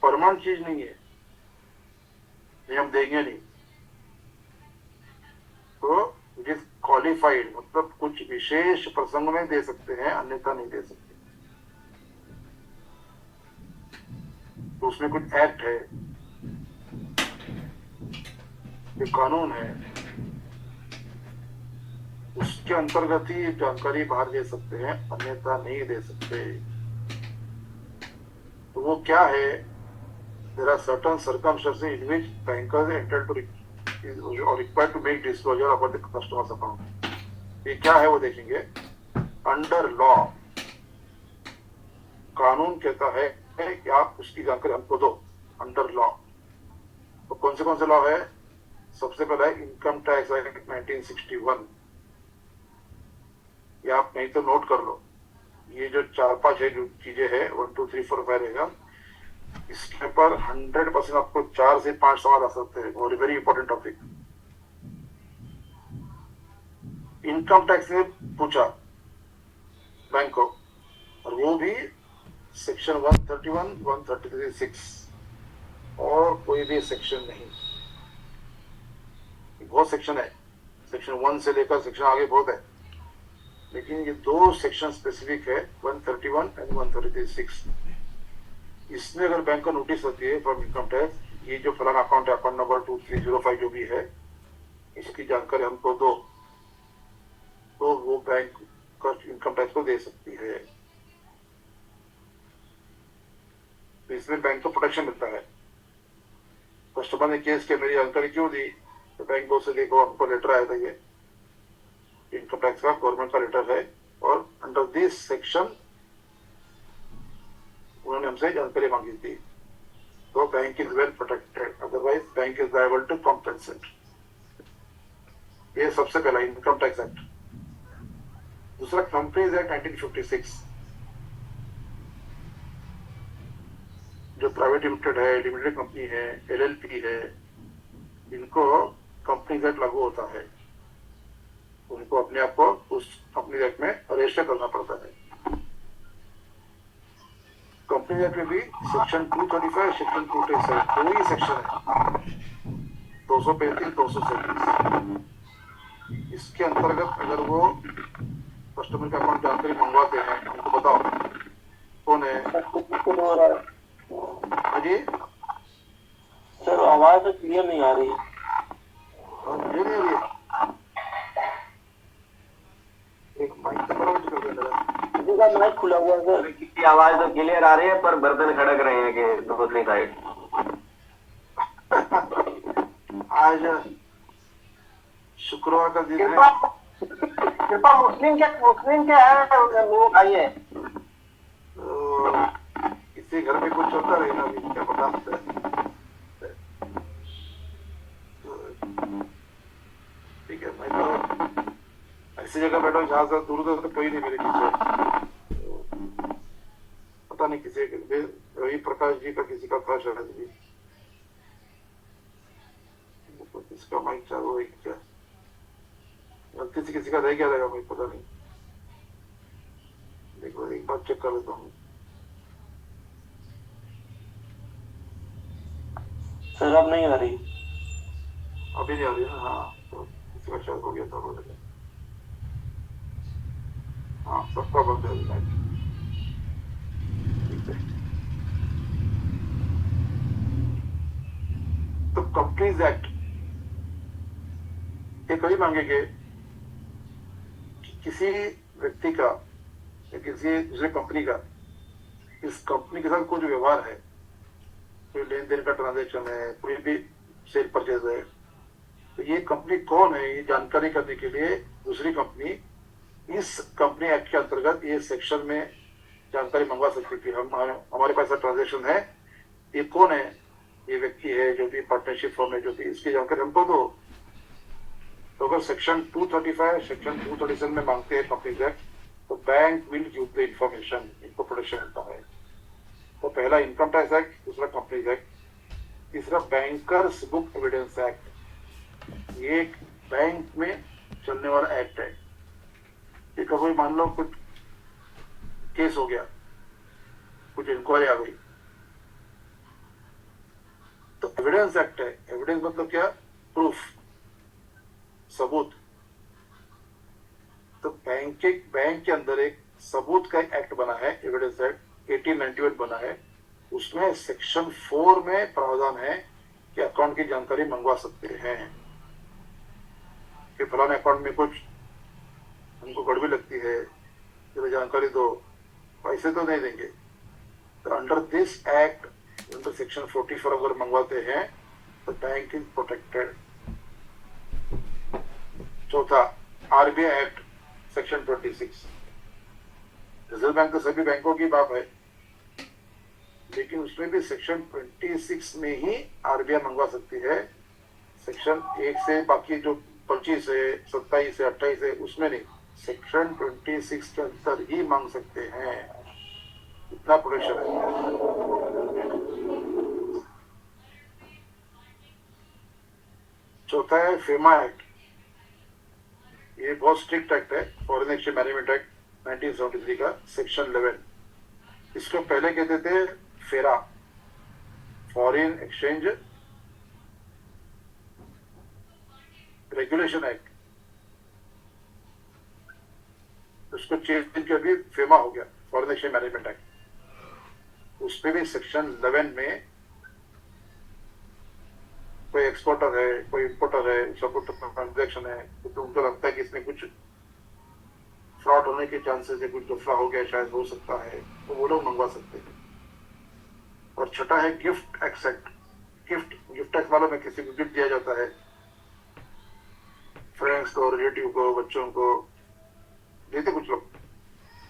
परमानेंट चीज नहीं है, ये हम देंगे नहीं। तो इट इज क्वालिफाइड, मतलब कुछ विशेष प्रसंग में दे सकते हैं, अन्यथा नहीं दे सकते। तो उसमें कुछ एक्ट है, एक कानून है, उसके अंतर्गत ही जानकारी बाहर दे सकते हैं, अन्यथा नहीं दे सकते। तो वो क्या है? There are certain circumstances in which bankers are entitled to or required to make disclosure about the customer's account. ये क्या है वो देखेंगे। अंडर लॉ, कानून कहता है कि आप उसकी जानकारी हमको दो, अंडर लॉ। तो कौन से लॉ है? सबसे पहला है इनकम टैक्स एक्ट 1961। ये आप नहीं तो नोट कर लो, ये जो 4-5 है जो चीजें है 1 2 3 4 5 रहेगा, इसके ऊपर 100% आपको 4 से 5 सवाल आ सकते हैं, और very important topic. Income tax ने पूछा बैंक को, और वो भी सेक्शन 131, 133(6) और कोई भी सेक्शन नहीं। बहुत सेक्शन है, सेक्शन 1 से लेकर सेक्शन आगे बहुत है, लेकिन ये 2 सेक्शन स्पेसिफिक है, 131 एंड 133(6). इसमें अगर बैंक को नोटिस होती है फ्रॉम इनकम टैक्स, ये जो फलाना अकाउंट है, अकाउंट नंबर 2305 जो भी है, इसकी जानकारी हमको दो, तो वो बैंक का इनकम टैक्स को दे सकती है। तो इसमें बैंक को प्रोटेक्शन मिलता है। कस्टमर ने केस किया, मेरी जानकारी क्यों दी, तो बैंक को से देखो हमको लेटर आया था, ये इनकम टैक्स का गवर्नमेंट का लेटर है, और अंडर दिस सेक्शन उन्होंने हमसे जानकारी मांगी थी, तो bank is well protected, otherwise bank is liable to compensate. ये सबसे पहला इनकम टैक्स एक्ट। दूसरा कंपनीज एक्ट 1956, जो प्राइवेट लिमिटेड है, लिमिटेड कंपनी है, LLP है, इनको कंपनीज एक्ट लागू होता है। उनको अपने आप को उस कंपनी एक्ट में रजिस्टर करना पड़ता है। कंपनी एक्ट में भी सेक्शन 235, सेक्शन 237, दो ही सेक्शन है, 235, 237। इसके अंतर्गत अगर वो कस्टमर का अकाउंट जानकारी मंगवाते हैं, हमको बताओ कौन है? हाँ जी सर, आवाज तो क्लियर नहीं आ रही। मुझे नहीं आ रही है, एक माइक तो बड़ा कर देना। माइक खुला हुआ है सर, की आवाज तो क्लियर आ रही है, पर बर्तन खड़क रहे हैं कि दूसरी साइड। आज शुक्रवार का दिन है, कृपा मुस्लिम के है लोग आइए। तो किसी घर में कुछ चलता रहेगा, अभी क्या पता। ठीक है, मैं तो ऐसी जगह बैठा हूँ जहाँ से दूर दूर तक कोई नहीं मेरे पीछे। पता नहीं किसी रवि प्रकाश जी का किसी का था शायद भी। किसका माइक चालू है क्या? गलती से किसी का रह गया रहेगा भाई, पता नहीं। देखो एक बार चेक कर लेता हूँ। सर अब नहीं आ रही। अभी नहीं आ रही ना? हाँ तो किसी का शायद हो गया था, हो गया। हाँ सबका बंद है माइक। ठीक है। तो कंपनीज एक्ट ये कभी मांगेंगे कि किसी व्यक्ति का या किसी दूसरे कंपनी का इस कंपनी के साथ कोई जो व्यवहार है, कोई लेन देन का ट्रांजैक्शन है, कोई भी सेल परचेज है, तो ये कंपनी कौन है ये जानकारी करने के लिए दूसरी कंपनी इस कंपनी एक्ट के अंतर्गत ये सेक्शन में जानकारी मंगवा सकती है कि हमारे पास ट्रांजैक्शन है, ये कौन है, ये व्यक्ति है जो भी पार्टनरशिप फॉर्म है जो भी, इसकी जानकारी हमको दो। तो अगर सेक्शन 235 सेक्शन 237 में मांगते हैं कंपनी एक्ट, तो bank will give the information, इनको प्रोटेक्शन मिलता है। तो पहला इनकम टैक्स एक्ट, दूसरा कंपनीज एक्ट, तीसरा बैंकर्स बुक एविडेंस एक्ट। ये एक बैंक में चलने वाला एक्ट है। ये कभी मान लो कुछ केस हो गया, कुछ इंक्वायरी आ गई, तो एविडेंस एक्ट है। एविडेंस मतलब क्या? प्रूफ, सबूत। तो बैंक के अंदर एक सबूत का एक्ट बना है, एविडेंस एक्ट 1898 बना है। उसमें सेक्शन 4 में प्रावधान है कि अकाउंट की जानकारी मंगवा सकते हैं कि फलाने अकाउंट में कुछ हमको गड़बड़ी लगती है, तो जानकारी दो, पैसे तो नहीं देंगे। तो under this act, under section 44 अगर मंगवाते हैं तो बैंक इज प्रोटेक्टेड। चौथा RBI act section 26। Reserve bank तो सभी बैंकों की बात है, लेकिन उसमें भी सेक्शन 26 में ही आरबीआई मंगवा सकती है। सेक्शन 1 से बाकी जो 25 है, 27 है, 28 है, उसमें नहीं, सेक्शन 26 के अंदर ही मांग सकते हैं। इतना प्रोटेक्शन है। चौथा है फेमा एक्ट। ये बहुत स्ट्रिक्ट एक्ट है, फॉरेन एक्सचेंज मैनेजमेंट एक्ट 1973 का सेक्शन 11। इसको पहले कहते थे फेरा, फॉरेन एक्सचेंज रेगुलेशन एक्ट। उसको चेंज करके अभी फेमा हो गया, फॉरेन एक्सचेंज मैनेजमेंट एक्ट। उसमें भी सेक्शन 11 में कोई एक्सपोर्टर है, कोई इंपोर्टर है, सब ट्रांजेक्शन है, तो उनको लगता है कि इसमें कुछ फ्रॉड होने के चांसेस है, कुछ गफला हो गया शायद, हो सकता है, तो वो लोग मंगवा सकते हैं। और छठा है गिफ्ट एक्सेप्ट। गिफ्ट एक्ट वालों में किसी को गिफ्ट दिया जाता है, फ्रेंड्स को, रिलेटिव को, बच्चों को देते, कुछ लोग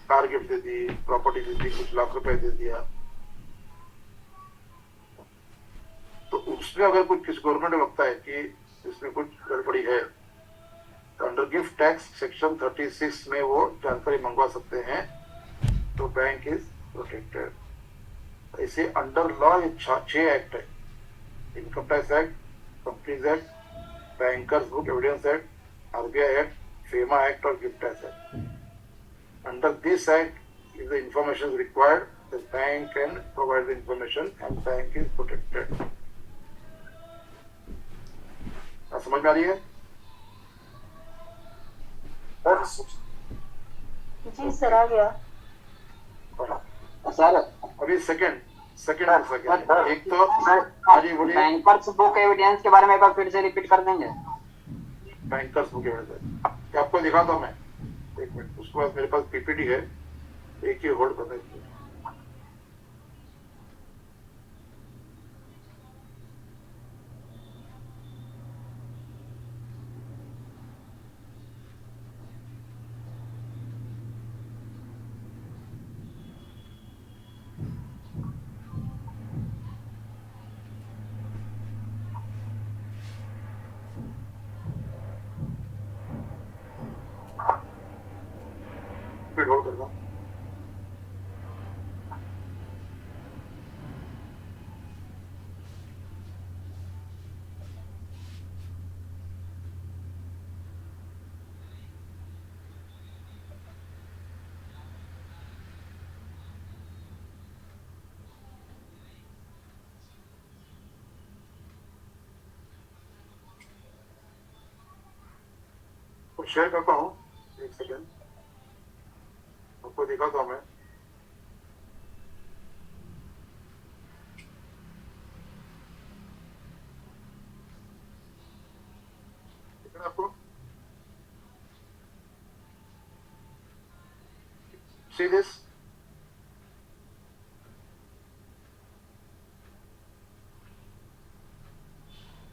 कार गिफ्ट दे दी, प्रॉपर्टी दे दी, कुछ लाख रुपए दे दिया। तो उसमें अगर कुछ किसी गवर्नमेंट को लगता है कि इसमें कुछ गड़बड़ी है, तो अंडर गिफ्ट टैक्स सेक्शन 36 में वो जानकारी मंगवा सकते हैं, तो बैंक इज प्रोटेक्टेड। ऐसे अंडर लॉ ये 6 एक्ट है, income tax act, companies act, bankers book evidence act, RBI act, FEMA act और gift tax act. Under this act if the information is required, the bank can provide the information and bank is protected. समझ में आ रही है? जी sir, आ गया sir. अभी second एक तो जी बोलिए। बैंकर्स बुक एविडेंस के बारे में एक बार फिर से रिपीट कर देंगे? बैंकर्स बुक एविडेंस आपको दिखाता हूँ मैं, एक मिनट। उसके बाद मेरे पास पीपीटी है, एक ही होल्ड करना है। शेयर करता हूँ, एक सेकेंड आपको दिखाता हूँ मैं। आपको see this,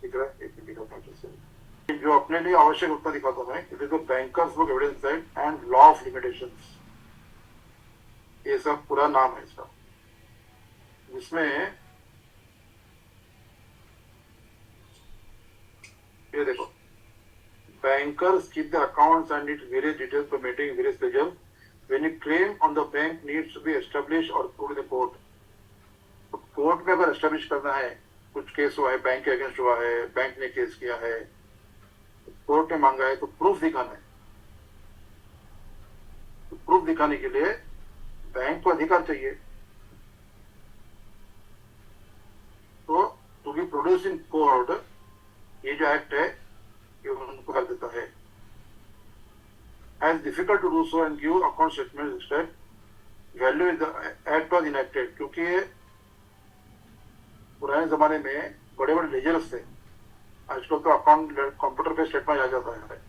दिख रहा है? एक मिनट दिखाता हूँ जैसे। जो अपने लिए आवश्यक उतना दिखाता हूँ मैं। It is the bankers book evidence set and law of limitations, ये सब पूरा नाम है इसका, जिसमें ये देखो, bankers keep the accounts and its various details for meeting various pleasures when a claim on the bank needs to be established or proved in the court. तो कोर्ट में अगर एस्टेब्लिश करना है, कुछ केस हुआ है, बैंक के against हुआ है, बैंक ने केस किया है, कोर्ट ने मांगा है, तो प्रूफ दिखाना है। तो प्रूफ दिखाने के लिए बैंक को अधिकार चाहिए, तो to be produce in court, ये जो एक्ट है ये उनको कर देता है। As difficult to do so and give account statement instead, value is the act was enacted, क्योंकि पुराने जमाने में बड़े बड़े लेजर्स थे, आजकल तो अकाउंट कंप्यूटर पे स्टेटमेंट आ जाता है,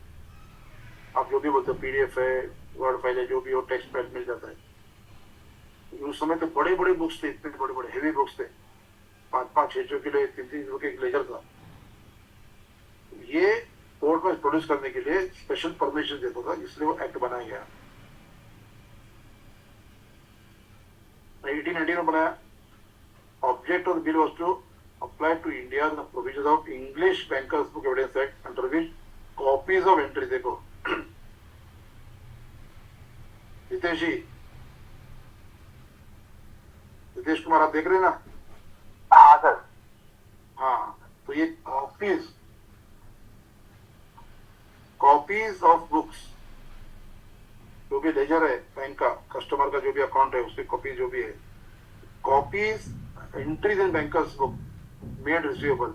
आप जो भी बोलते हो PDF है, वर्ड फाइल है, जो भी हो टेक्स्ट फाइल मिल जाता है। उस समय तो बड़े बड़े बुक्स थे, इतने बड़े बड़े हेवी बुक्स थे, 5-5, 6 किलो, 3-3 किलो के एक लेजर था। ये कोर्ट में प्रोड्यूस करने के लिए स्पेशल परमिशन देता था, इसलिए वो एक्ट बनाया गया। 1890 में बनाया। Object of the bill was to apply to India the provisions of English bankers book evidence act under which copies of entry, देखो हितेश जी, हितेश कुमार आप देख रहे हैं ना? हाँ सर। हाँ, तो ये कॉपीज ऑफ बुक्स, जो भी लेजर है बैंक का, कस्टमर का जो भी अकाउंट है उसकी कॉपी जो भी है, copies entries in bankers book made receivable,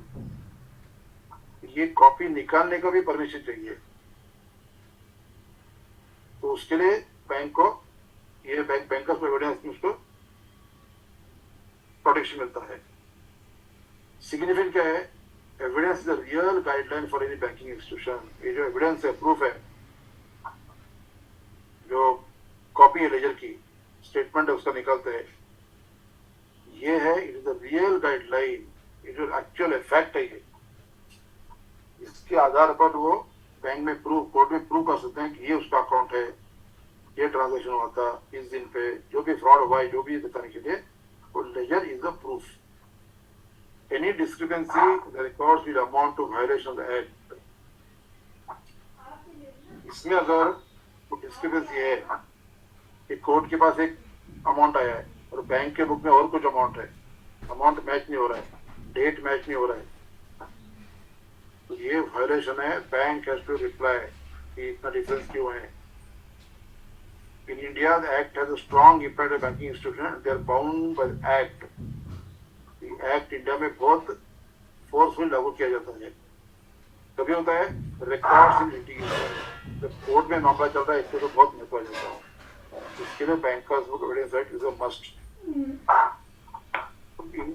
ये कॉपी निकालने का भी परमिशन चाहिए। तो उसके लिए बैंक को ये बैंकर्स को एविडेंस में उसको प्रोटेक्शन मिलता है। सिग्निफिकेंट क्या है? Evidence is a real guideline for any banking institution. ये जो एविडेंस है, प्रूफ है, जो कॉपी है लेजर की, स्टेटमेंट है उसका निकालते हैं, ये है, it is a real guideline, ये जो एक्चुअल फैक्ट है, ये इसके आधार पर वो बैंक में कोर्ट में प्रूव कर सकते हैं कि ये उसका अकाउंट है, ये ट्रांजेक्शन हुआ था इस दिन पे, जो भी फ्रॉड हुआ है, जो भी बताने के लिए वो ledger is the proof. Any discrepancy the records will amount to violation of the act. इसमें अगर कोई डिस्क्रिपेंसी है कि कोर्ट के पास एक अमाउंट आया है और बैंक के बुक में और कुछ अमाउंट है, अमाउंट मैच नहीं हो रहा है, डेट मैच नहीं हो रहा है, तो ये वायलेशन है। बैंक हैज टू रिप्लाई कि इतना डिफरेंस क्यों है। In India, the act has a strong impact on banking institutions. They are bound by the act. Act India में बहुत फोर्सफुल लागू किया जाता है। कभी होता है रिकॉर्ड्स इन लिटिगेशन, जब कोर्ट में मामला चल रहा है, इसको तो बहुत महत्व जाता है। इसके लिए bankers book evidence act is a must.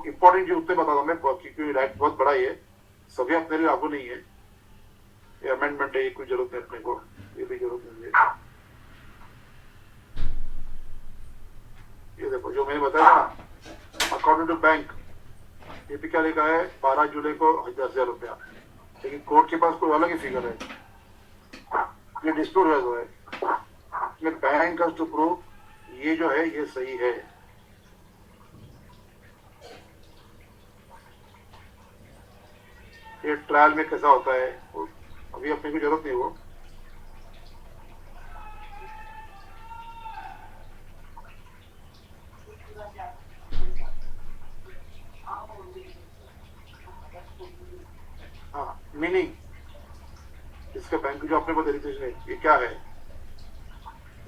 Important जो उत्तर बता रहा हूँ मैं, क्योंकि एक्ट बहुत बड़ा है, सभी अपने लिए लागू नहीं है, ये अमेंडमेंट है, ये कोई जरूरत नहीं अपने को, ये भी जरूरत नहीं है। ये देखो जो मैंने बताया ना, अकॉर्डिंग टू बैंक, ये भी क्या लिखा है, 12 जुलाई को 10,000 रुपया, लेकिन कोर्ट के पास कोई अलग ही फिगर है, ये डिस्प्यूट है, इसमें बैंक हैज टू प्रूव ये जो है ये सही है। ये ट्रायल में कैसा होता है अभी अपने को जरूरत नहीं हो। मीनिंग इसका बैंक जो अपने को रजिस्ट्रेशन है, ये क्या है?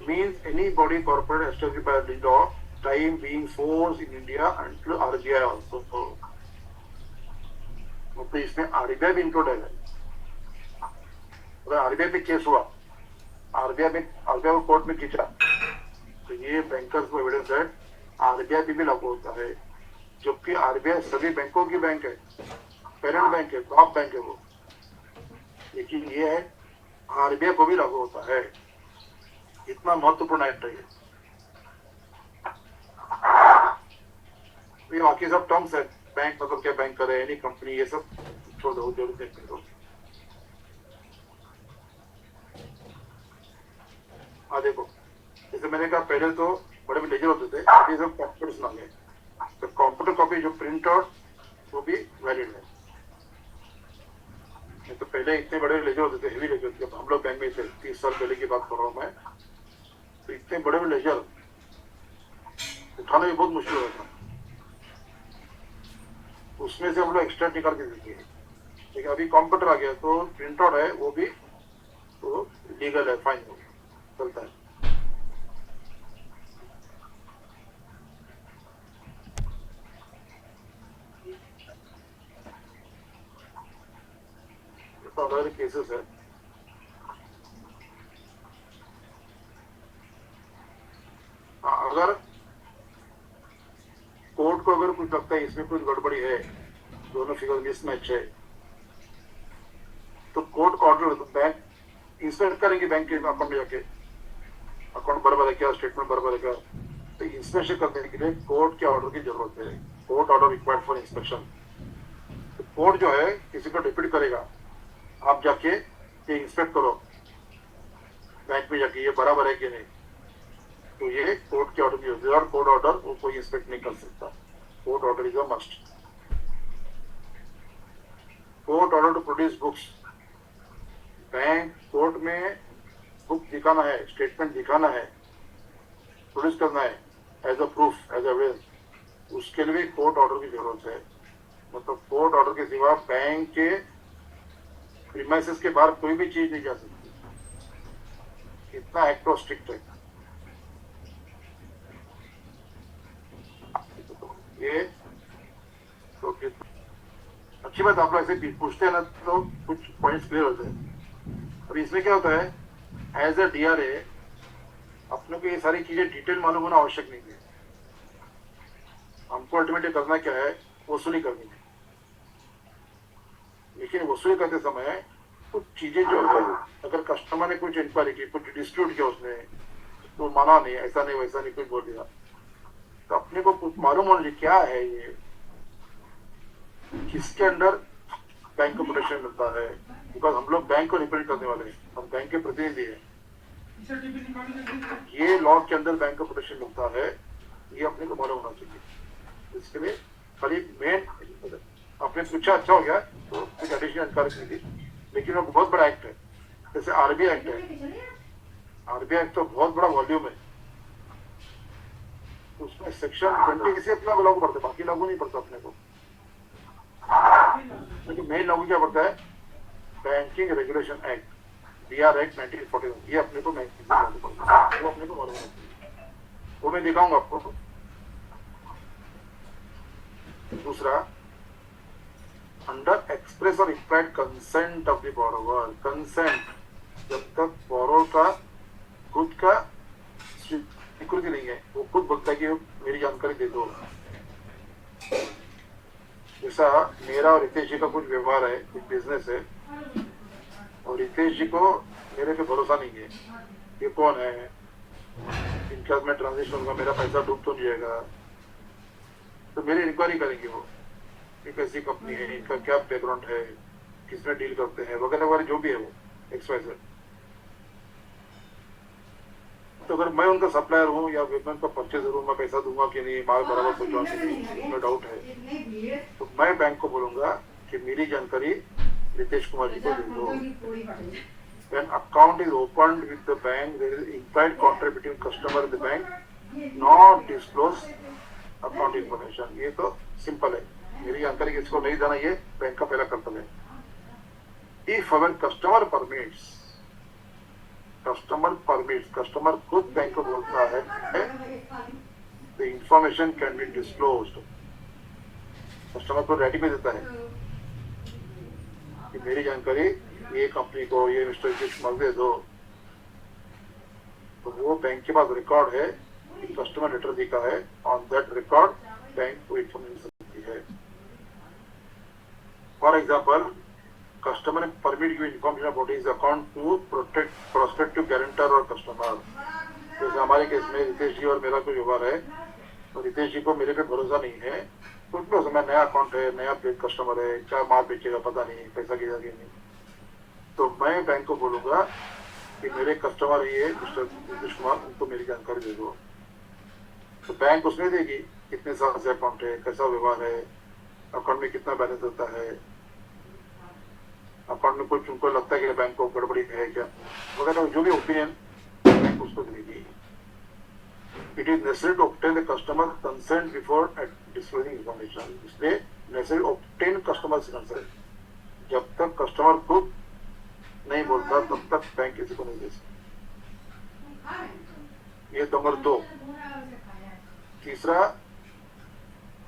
Means any body corporate established by law time being force in India and RBI also. तो इसमें आरबीआई भी इंक्लूड है। अगर आरबीआई पे केस हुआ आरबीआई को कोर्ट में खींचा, तो ये बैंकर्स को एविडेंस है आरबीआई पे भी लागू होता है, जबकि आरबीआई सभी बैंकों की बैंक है, पेरेंट बैंक है, टॉप बैंक है वो, लेकिन ये है आरबीआई को भी लागू होता है। इतना महत्वपूर्ण एक्ट है ये बाकी सब टर्म्स है, बैंक मतलब क्या बैंक करे, एनी कंपनी, ये सब छोड़ दो, जरूरत नहीं करो। हाँ देखो, जैसे मैंने कहा पहले तो बड़े लेजर होते थे, अभी सब कंप्यूटर्स आ गए, तो कंप्यूटर कॉपी जो प्रिंट आउट वो भी वैलिड है। तो पहले इतने बड़े लेजर होते थे, हेवी लेजर, जब हम लोग बैंक में थे 30 साल पहले की बात कर रहा हूँ मैं, तो इतने बड़े लेजर उठाना भी बहुत मुश्किल होता था, उसमें से हम लोग एक्स्ट्रा निकाल के देते हैं। लेकिन अभी कंप्यूटर आ गया तो प्रिंट आउट है वो भी तो लीगल है, फाइन चलता है। तो अलग केसेस है। अगर कोर्ट को अगर कुछ लगता है इसमें कुछ गड़बड़ी है, दोनों फिगर मिसमैच है, तो कोर्ट का ऑर्डर, तो बैंक इंस्पेक्ट करेंगे बैंक के अकाउंट में जाके, अकाउंट बराबर है क्या, स्टेटमेंट बराबर है क्या, तो इंस्पेक्शन करने के लिए कोर्ट के ऑर्डर की जरूरत है, court order required for inspection. तो कोर्ट जो है किसी को डिप्यूट करेगा, आप जाके ये इंस्पेक्ट करो बैंक में जाके, ये बराबर है कि नहीं, तो ये कोर्ट के ऑर्डर की होती है, और कोर्ट ऑर्डर वो कोई इंस्पेक्ट नहीं कर सकता, court order is a must. Court order to produce books, bank court में बुक दिखाना है, स्टेटमेंट दिखाना है, प्रोड्यूस करना है as a proof, as a evidence, उसके लिए भी कोर्ट ऑर्डर की जरूरत है। मतलब कोर्ट ऑर्डर के सिवा बैंक के प्रीमाइसेस के बाहर कोई भी चीज नहीं जा सकती, इतना एक्ट और स्ट्रिक्ट है ये। तो अच्छी बात, आप लोग ऐसे पूछते हैं ना तो कुछ पॉइंट्स क्लियर होते हैं। अभी इसमें क्या होता है, एज अ डीआरए अपने को ये सारी चीजें डिटेल मालूम होना आवश्यक नहीं है, हमको अल्टीमेटली करना क्या है, वसूली करनी है। लेकिन वसूली करते समय कुछ चीजें जो है, अगर कस्टमर ने कुछ इंक्वायरी की, कुछ डिस्प्यूट किया उसने, तो माना नहीं, ऐसा नहीं वैसा नहीं, कुछ बोल दिया, तो अपने को कुछ मालूम होना चाहिए क्या है ये, किसके अंडर बैंक को प्रोटेक्शन मिलता है, बिकॉज हम लोग बैंक को रिप्रेजेंट करने वाले हैं, हम बैंक के प्रतिनिधि हैं, ये लॉ के अंदर बैंक को प्रोटेक्शन मिलता है, ये अपने को मालूम होना चाहिए। इसके लिए खाली मेन आपने पूछा, अच्छा हो गया, तो कुछ एडिशनल जानकारी नहीं थी, लेकिन वो बहुत बड़ा एक्ट है, जैसे आरबीआई एक्ट है, आरबीआई एक्ट तो बहुत बड़ा वॉल्यूम है, उसमें सेक्शन 20 इसे अपना लागू पड़ता है, बाकी लागू नहीं पड़ता अपने को। लेकिन मेन लागू क्या पड़ता है, Banking Regulation Act, BR act 1941, ये अपने को लागू पड़ता है, वो अपने को मालूम है, वो मैं दिखाऊंगा आपको। दूसरा, अंडर एक्सप्रेस और implied consent of the borrower, consent जब तक बोरोवर का खुद का स्वीकृति नहीं है, वो खुद बोलता है कि मेरी जानकारी दे दो। जैसा मेरा और रितेश जी का कुछ व्यवहार है, कुछ बिजनेस है, और रितेश जी को मेरे पे भरोसा नहीं है, ये कौन है, इनके साथ में ट्रांजेक्शन होगा, मेरा पैसा डूब तो नहीं जाएगा, तो मेरी इंक्वायरी करेंगे वो, ये कैसी कंपनी है, इनका क्या बैकग्राउंड है, किसमें डील करते हैं, वगैरह वगैरह जो भी है वो XYZ। तो अगर मैं उनका सप्लायर हूँ या मैं उनका परचेजर हूँ, मैं पैसा दूंगा कि नहीं, माल बराबर पहुंचाऊँ कि नहीं, इसमें डाउट है, तो मैं बैंक को बोलूंगा कि मेरी जानकारी रितेश कुमार जी को दे दो। When account is opened with the bank, there is implied contract between customer and the bank, not disclose account information। ये तो सिंपल है, मेरी जानकारी किसको नहीं देना, ये बैंक का पहला कर्तव्य है। If our customer permits, customer खुद बैंक को बोलता है, the information can be disclosed, customer को राइटिंग में देता है कि मेरी जानकारी ये कंपनी को, ये मिस्टर रितेश कुमार दे दो, तो वो बैंक के पास रिकॉर्ड है कि कस्टमर लेटर लिखा है, ऑन दैट रिकॉर्ड बैंक को इन्फॉर्मेशन सकती है। For example, customer permit give information about his account to protect prospective guarantor और customer। जैसे हमारे केस में रितेश जी और मेरा कोई व्यवहार है, तो रितेश जी को मेरे पे भरोसा नहीं है, कुछ भी हो सकता है, नया अकाउंट है, नया कस्टमर है, क्या माल बेचेगा पता नहीं, पैसा गिरा कि नहीं, तो मैं बैंक को बोलूंगा कि मेरे कस्टमर ये मिस्टर नीतीश कुमार, उनको मेरी जानकारी दे दो। तो बैंक उसमें देगी कितने साल से अकाउंट है, कैसा व्यवहार है, अकाउंट में कितना बैलेंस होता है, अकाउंट में कुछ उनको लगता है कि बैंक को गड़बड़ी है क्या वगैरह, जो भी ओपिनियन बैंक उसको देगी। It is necessary to obtain the customer consent before disclosing information. इसलिए नेसेसरी ऑब्टेन कस्टमर कंसेंट। जब तक कस्टमर खुद नहीं बोलता तब तक बैंक किसी को नहीं दे सकता। ये नंबर 2। तीसरा,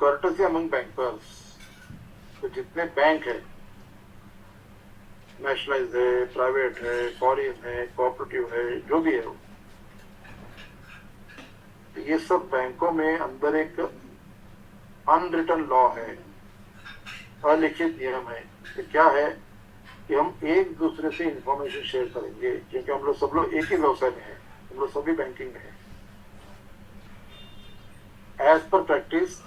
कर्टसी अमंग बैंकर्स। तो जितने बैंक है, नेशनलाइज है, प्राइवेट है, फॉरेन है, कोऑपरेटिव है, जो भी है, तो ये सब बैंकों में अंदर एक अनरिटन लॉ है, अलिखित नियम है। कि क्या है कि हम एक दूसरे से इंफॉर्मेशन शेयर करेंगे, क्योंकि हम लोग सब लोग एक ही व्यवसाय में हैं, हम लोग सभी बैंकिंग में हैं। As per practice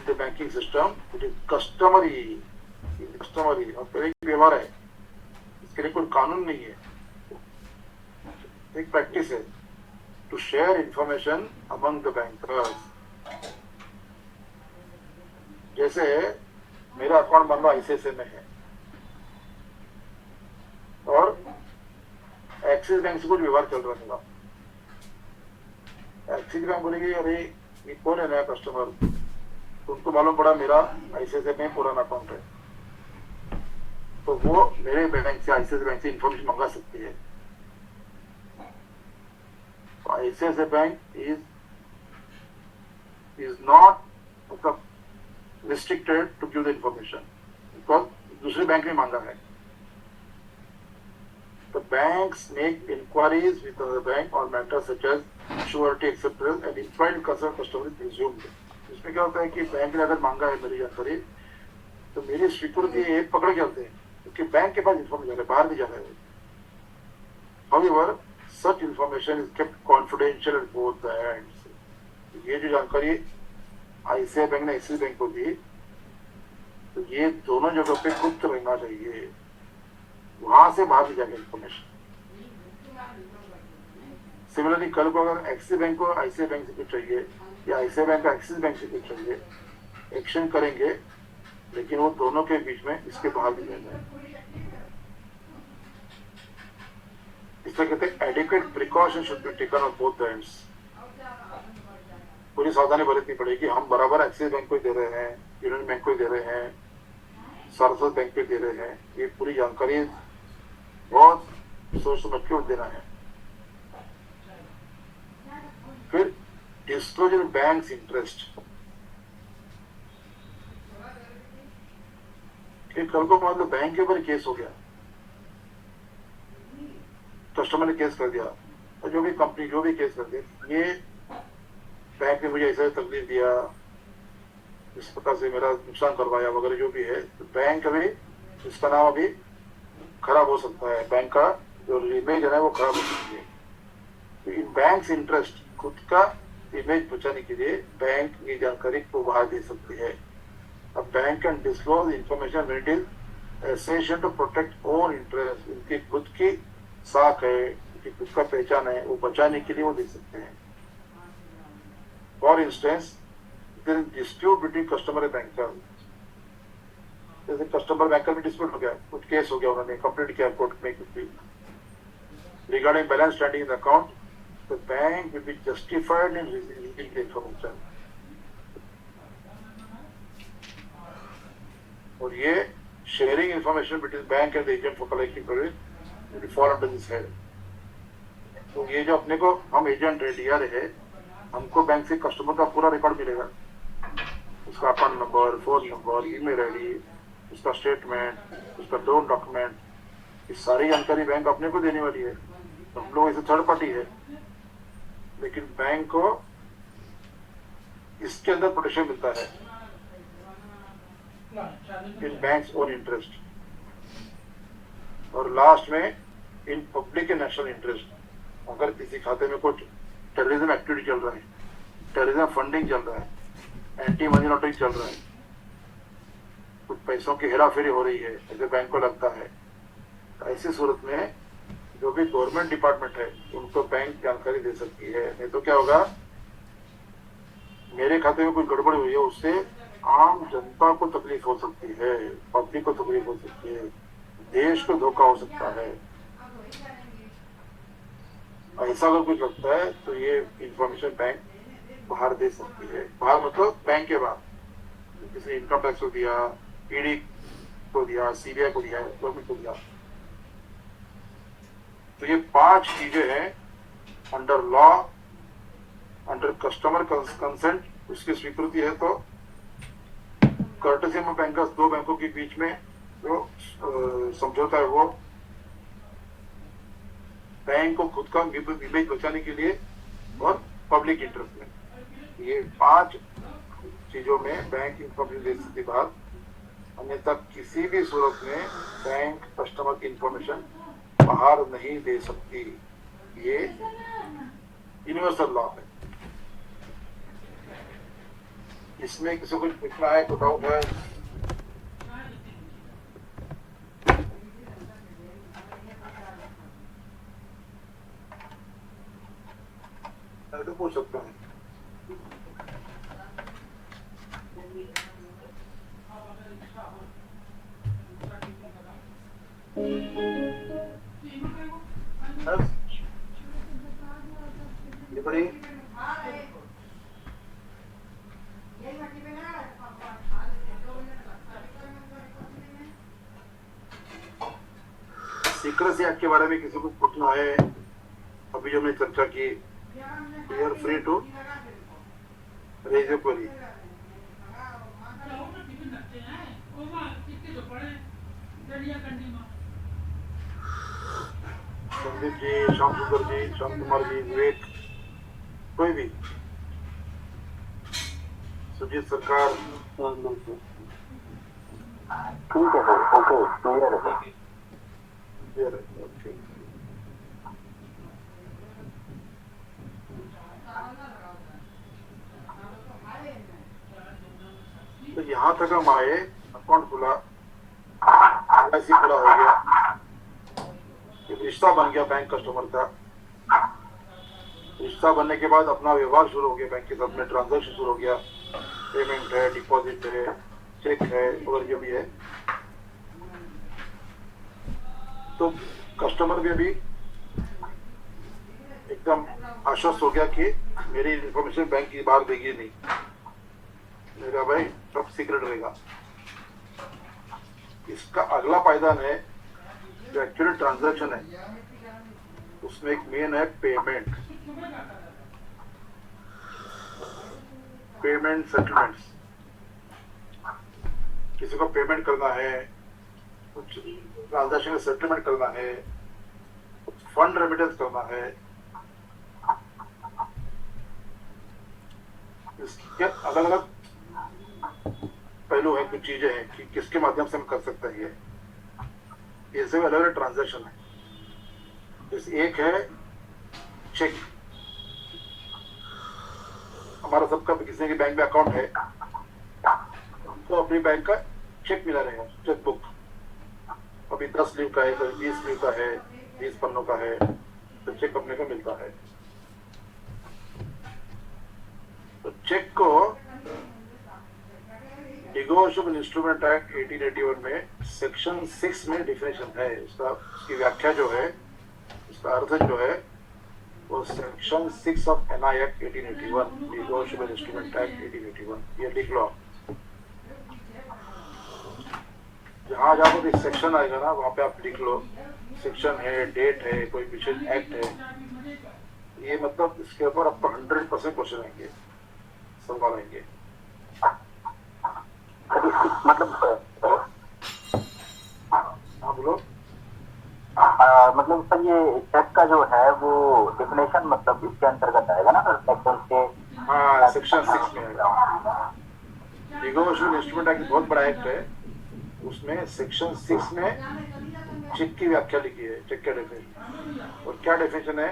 the banking system it is customary और पहले व्यवहार है, इसके लिए कोई कानून नहीं है, एक प्रैक्टिस है to share information among the bankers. जैसे मेरा अकाउंट मान लो आईसीआईसीआई में है और एक्सिस बैंक से कुछ व्यवहार चल रहा था, एक्सिस बैंक बोलेगी अरे ये कौन है नया कस्टमर, तुमको मालूम पड़ा मेरा आईसीआईसीआई में पुराना अकाउंट है, तो वो मेरे बैंक से आईसीआईसीआई बैंक से इंफॉर्मेशन मंगा सकती है। तो आईसीआईसीआई बैंक इज नॉट मतलब restricted to give the information because दूसरे बैंक ने मांगा है। The banks make inquiries with the bank on matters such as surety, acceptance and implied concern customer is presumed। इसमें क्या होता है कि बैंक ने अगर मांगा है मेरी जानकारी, तो मेरी स्वीकृति एक पकड़ के आते हैं, क्योंकि बैंक के पास इंफॉर्मेशन है, बाहर भी जाना है। However, such information is kept confidential at both the ends। ये जो जानकारी आईसीआईसीआई बैंक ने एक्सिस बैंक को दी, तो ये दोनों जगह पे गुप्त रहना चाहिए, वहां से बाहर भी जाएगा इंफॉर्मेशन। सिमिलरली कल को अगर एक्सिस बैंक को आईसीआईसीआई बैंक से कुछ चाहिए या आईसीआईसीआई बैंक को एक्सिस बैंक से कुछ चाहिए, एक्शन करेंगे, लेकिन वो दोनों के बीच में इसके बाहर भी जाएगा। इसलिए कहते हैं adequate precaution should be taken on both the ends. पूरी सावधानी बरतनी पड़ेगी। हम बराबर एक्सिस बैंक को दे रहे हैं, यूनियन बैंक को दे रहे हैं, सरस्वती बैंक को दे रहे हैं, ये पूरी जानकारी बहुत सोच समझ के देना है। फिर डिस्क्लोजर बैंक्स इंटरेस्ट। कल को मान लो बैंक के ऊपर केस हो गया, कस्टमर ने केस कर दिया, और जो भी कंपनी जो भी केस कर दी, ये बैंक ने मुझे ऐसा तकलीफ दिया, इस प्रकार से मेरा नुकसान करवाया वगैरह जो भी है, तो बैंक अभी इसका नाम अभी खराब हो सकता है, बैंक का जो इमेज है वो खराब हो सकती है। तो इन बैंक्स इंटरेस्ट, खुद का इमेज बचाने के लिए बैंक ये जानकारी को बाहर दे सकती है। अब bank can disclose information when it is essential to protect own interest. इनकी खुद की साख है, इनकी खुद का पहचान है, वो बचाने के लिए वो दे सकते हैं। For instance dispute between customer and banker, जैसे कस्टमर बैंकर में डिस्प्यूट हो गया, कुछ केस हो गया, उन्होंने कंप्लेंट किया कोर्ट में regarding balance standing in account, the bank will be justified in releasing the information. और ये sharing information between bank and the agent for collecting service will fall under this head. तो ये जो अपने को हम एजेंट है, डीआर है, हमको बैंक से कस्टमर का पूरा रिकॉर्ड मिलेगा, उसका account number, phone number, email ID, उसका स्टेटमेंट, उसका लोन डॉक्यूमेंट, ये सारी जानकारी बैंक अपने को देने वाली है। तो हम लोग ऐसे थर्ड पार्टी है, लेकिन बैंक को इसके अंदर प्रोटेक्शन मिलता है इन बैंक्स ओन इंटरेस्ट, और लास्ट में in public and national interest. अगर किसी खाते में कुछ टेररिज्म एक्टिविटी चल रहा है, टेररिज्म फंडिंग चल रहा है, एंटी मनी लॉन्ड्रिंग चल रहा है, कुछ पैसों की हेराफेरी हो रही है, ऐसे बैंक को लगता है, तो ऐसी सूरत में जो भी गवर्नमेंट डिपार्टमेंट है उनको बैंक जानकारी दे सकती है। नहीं तो क्या होगा, मेरे खाते में कोई गड़बड़ी हुई है उससे आम जनता को तकलीफ हो सकती है, पब्लिक को तकलीफ हो सकती है, देश को धोखा हो सकता है। ऐसा अगर कुछ लगता है तो ये इंफॉर्मेशन बैंक बाहर दे सकती है। बाहर मतलब बैंक के बाहर, किसी इनकम टैक्स को दिया, ईडी को दिया, सीबीआई को दिया, गवर्नमेंट को दिया। तो ये 5 चीजें हैं under law, under customer consent, उसकी स्वीकृति है तो कर्टसी में बैंकर्स, 2 बैंकों के बीच में जो समझौता है वो बैंक को खुद का इमेज बचाने के लिए और पब्लिक इंटरेस्ट में, ये 5 चीजों में बैंक इंफॉर्मेशन दे सकती बात। अन्यथा किसी भी सूरत में बैंक कस्टमर की इंफॉर्मेशन बाहर नहीं दे सकती। ये यूनिवर्सल लॉ है। इसमें किसी को पूछना है, कोई डाउट है? तो पूछ सकते हैं। ये बड़ी सीक्रेसी एक्ट के बारे में किसी को पूछना है, अभी जो हमने चर्चा की, you are free to raise your query. Sandeep ji, Shyam Sundar ji, Shyam Kumar ji, विवेक, कोई भी, सुजीत सरकार, ठीक है सर, ओके, क्लियर है सर। तो यहाँ तक हम आए, अकाउंट खुला, एलआईसी खुला हो गया, एक रिश्ता बन गया बैंक कस्टमर का। रिश्ता बनने के बाद अपना व्यवहार शुरू हो गया, बैंक के साथ में ट्रांजैक्शन शुरू हो गया, पेमेंट है, डिपॉजिट है, चेक है, और जो भी है। तो कस्टमर भी अभी एकदम आश्वस्त हो गया कि मेरी इंफॉर्मेशन बैंक की बाहर देगी नहीं, मेरा भाई सब सीक्रेट रहेगा। इसका अगला पायदान है जो एक्चुअली ट्रांजैक्शन है, उसमें एक मेन है पेमेंट, पेमेंट सेटलमेंट्स। किसी को पेमेंट करना है, कुछ ट्रांजैक्शन का सेटलमेंट करना है, कुछ फंड रेमिटेंस करना है, इसके अलग अलग पहलू है, कुछ चीजें हैं कि किसके माध्यम से हम कर सकते हैं। ये सब अलग अलग ट्रांजैक्शन है। जैसे एक है चेक, हमारा सबका किसी के बैंक में अकाउंट है तो अपनी बैंक का चेक मिला रहेगा, चेक बुक। अभी 10 लीव का है, कभी 20 लीव का है, 20 पन्नों का है, तो चेक अपने को मिलता है। तो चेक को नेगोशिएबल इंस्ट्रूमेंट एक्ट 1881 में सेक्शन 6 में डिफिनेशन है। उसकी व्याख्या जो है, उसका अर्थ जो है वो section 6 of NI act 1881, Negotiable Instrument Act 1881। ये लिख लो, जहाँ जहाँ पर भी सेक्शन आएगा ना वहाँ पे आप लिख लो, सेक्शन है, डेट है, कोई विशेष एक्ट है। ये मतलब इसके ऊपर आपको 100% क्वेश्चन आएंगे, सवाल आएंगे। मतलब हाँ बोलो। मतलब सर ये चेक का जो है वो डिफिनेशन मतलब इसके अंतर्गत आएगा ना सर, सेक्शन के? हाँ, सेक्शन 6 में आएगा। नेगोशिएबल इंस्ट्रूमेंट एक्ट बहुत बड़ा एक्ट है, उसमें सेक्शन 6 में चेक की व्याख्या लिखी है, चेक का डेफिनेशन। और क्या डेफिनेशन है?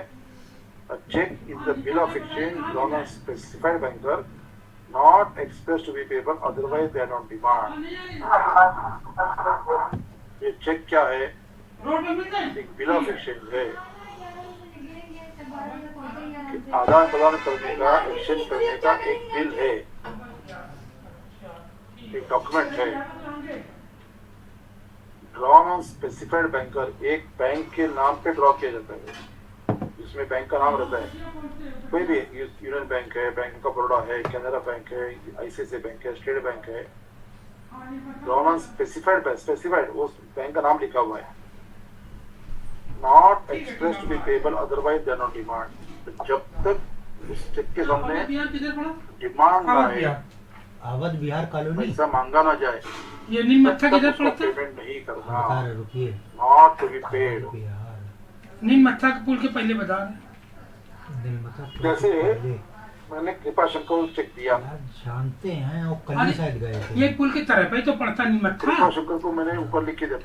A check is the bill of exchange drawn on specified banker, not expressed to be payable otherwise than on demand. ये चेक क्या है? एक बिल ऑफ एक्सचेंज है, आदान प्रदान करने का, एक्सचेंज करने का एक बिल है, एक डॉक्यूमेंट है, ड्रॉन ऑन स्पेसिफाइड बैंकर, एक बैंक के नाम पे ड्रॉ किया जाता है, जिसमें बैंक का नाम रहता है। कोई भी यूनियन बैंक है, बैंक ऑफ बड़ौदा है, कैनरा बैंक है, आईसीआईसीआई बैंक है, स्टेट बैंक है, ड्रॉन ऑन स्पेसिफाइड उस बैंक का नाम लिखा हुआ है, not express to be payable otherwise than on demand. जब तक उस चेक के सामने डिमांड ना है, अवध बिहार कॉलोनी, पैसा मांगा ना जाए, ये नीमत्था किधर पड़ता है? पेमेंट नहीं करना, रुकिए, नॉट टू बी पेड। नीमत्था के पुल के पहले बता रहे। जैसे मैंने कृपा शंकर को चेक दिया, जानते हैं वो कल साइड गए थे, ये पुल की तरफ है तो पड़ता नीमत्था। कृपा शंकर को मैंने ऊपर लिख के दिया,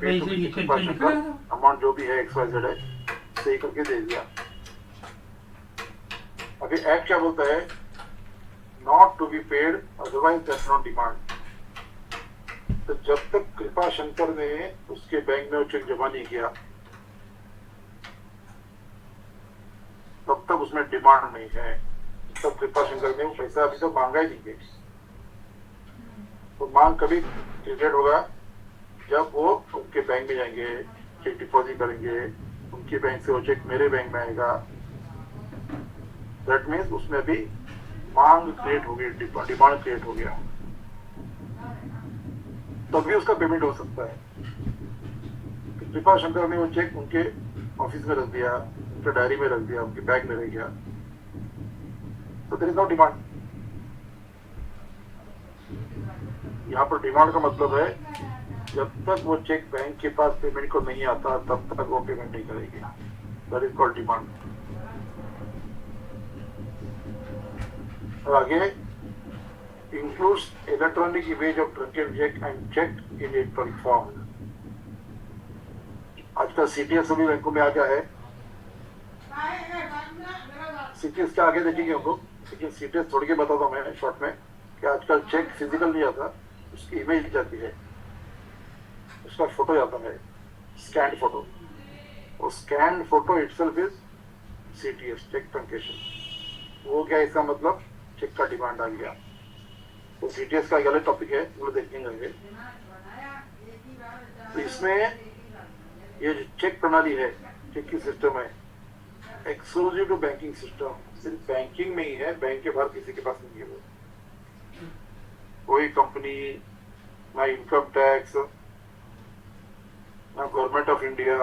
कृपा शंकर अमाउंट जो भी है XYZ है सही करके दे दिया। अभी एक्ट क्या बोलता है? Not to be paid otherwise that not demand. तो जब तक कृपा शंकर ने उसके बैंक में वो चेक जमा नहीं किया तब तक उसमें डिमांड नहीं है, तब कृपा शंकर ने वो पैसा अभी तो मांगा ही नहीं है। तो मांग कभी क्रिएट होगा जब वो उनके बैंक में जाएंगे, चेक डिपॉजिट करेंगे, उनके बैंक से वो चेक मेरे बैंक में आएगा। दैट मीन्स उसमें भी मांग क्रिएट हो गई, डिमांड क्रिएट हो गया, तभी उसका पेमेंट हो सकता है। कृपा शंकर ने वो चेक उनके ऑफिस में रख दिया, उनके डायरी में रख दिया, उनके बैग में रह गया, तो देयर इज नो डिमांड। यहाँ पर डिमांड का मतलब है जब तक वो चेक बैंक के पास पेमेंट को नहीं आता तब तक वो पेमेंट नहीं करेगी, दैट इज कॉल्ड डिमांड। और आगे includes electronic image of truncate cheque and cheque in electronic form. आजकल CTS सभी बैंकों में आ गया है। CTS के आगे देखेंगे हम लोग, लेकिन CTS छोड़ के बताता हूँ मैं शॉर्ट में कि आजकल चेक फिजिकल नहीं आता, उसकी इमेज जाती है, उसका फोटो जाता है, स्कैन फोटो। और scan photo itself is CTS, cheque truncation. वो क्या इसका मतलब? चेक का डिमांड आ गया। तो CTS का एक अलग टॉपिक है, वो देखेंगे। तो इसमें ये जो चेक प्रणाली है, चेक की सिस्टम है, एक्सक्लूसिव टू बैंकिंग सिस्टम, सिर्फ बैंकिंग में ही है, बैंक के बाहर किसी के पास नहीं है। वो कोई कंपनी, ना इनकम टैक्स, ना गवर्नमेंट ऑफ इंडिया,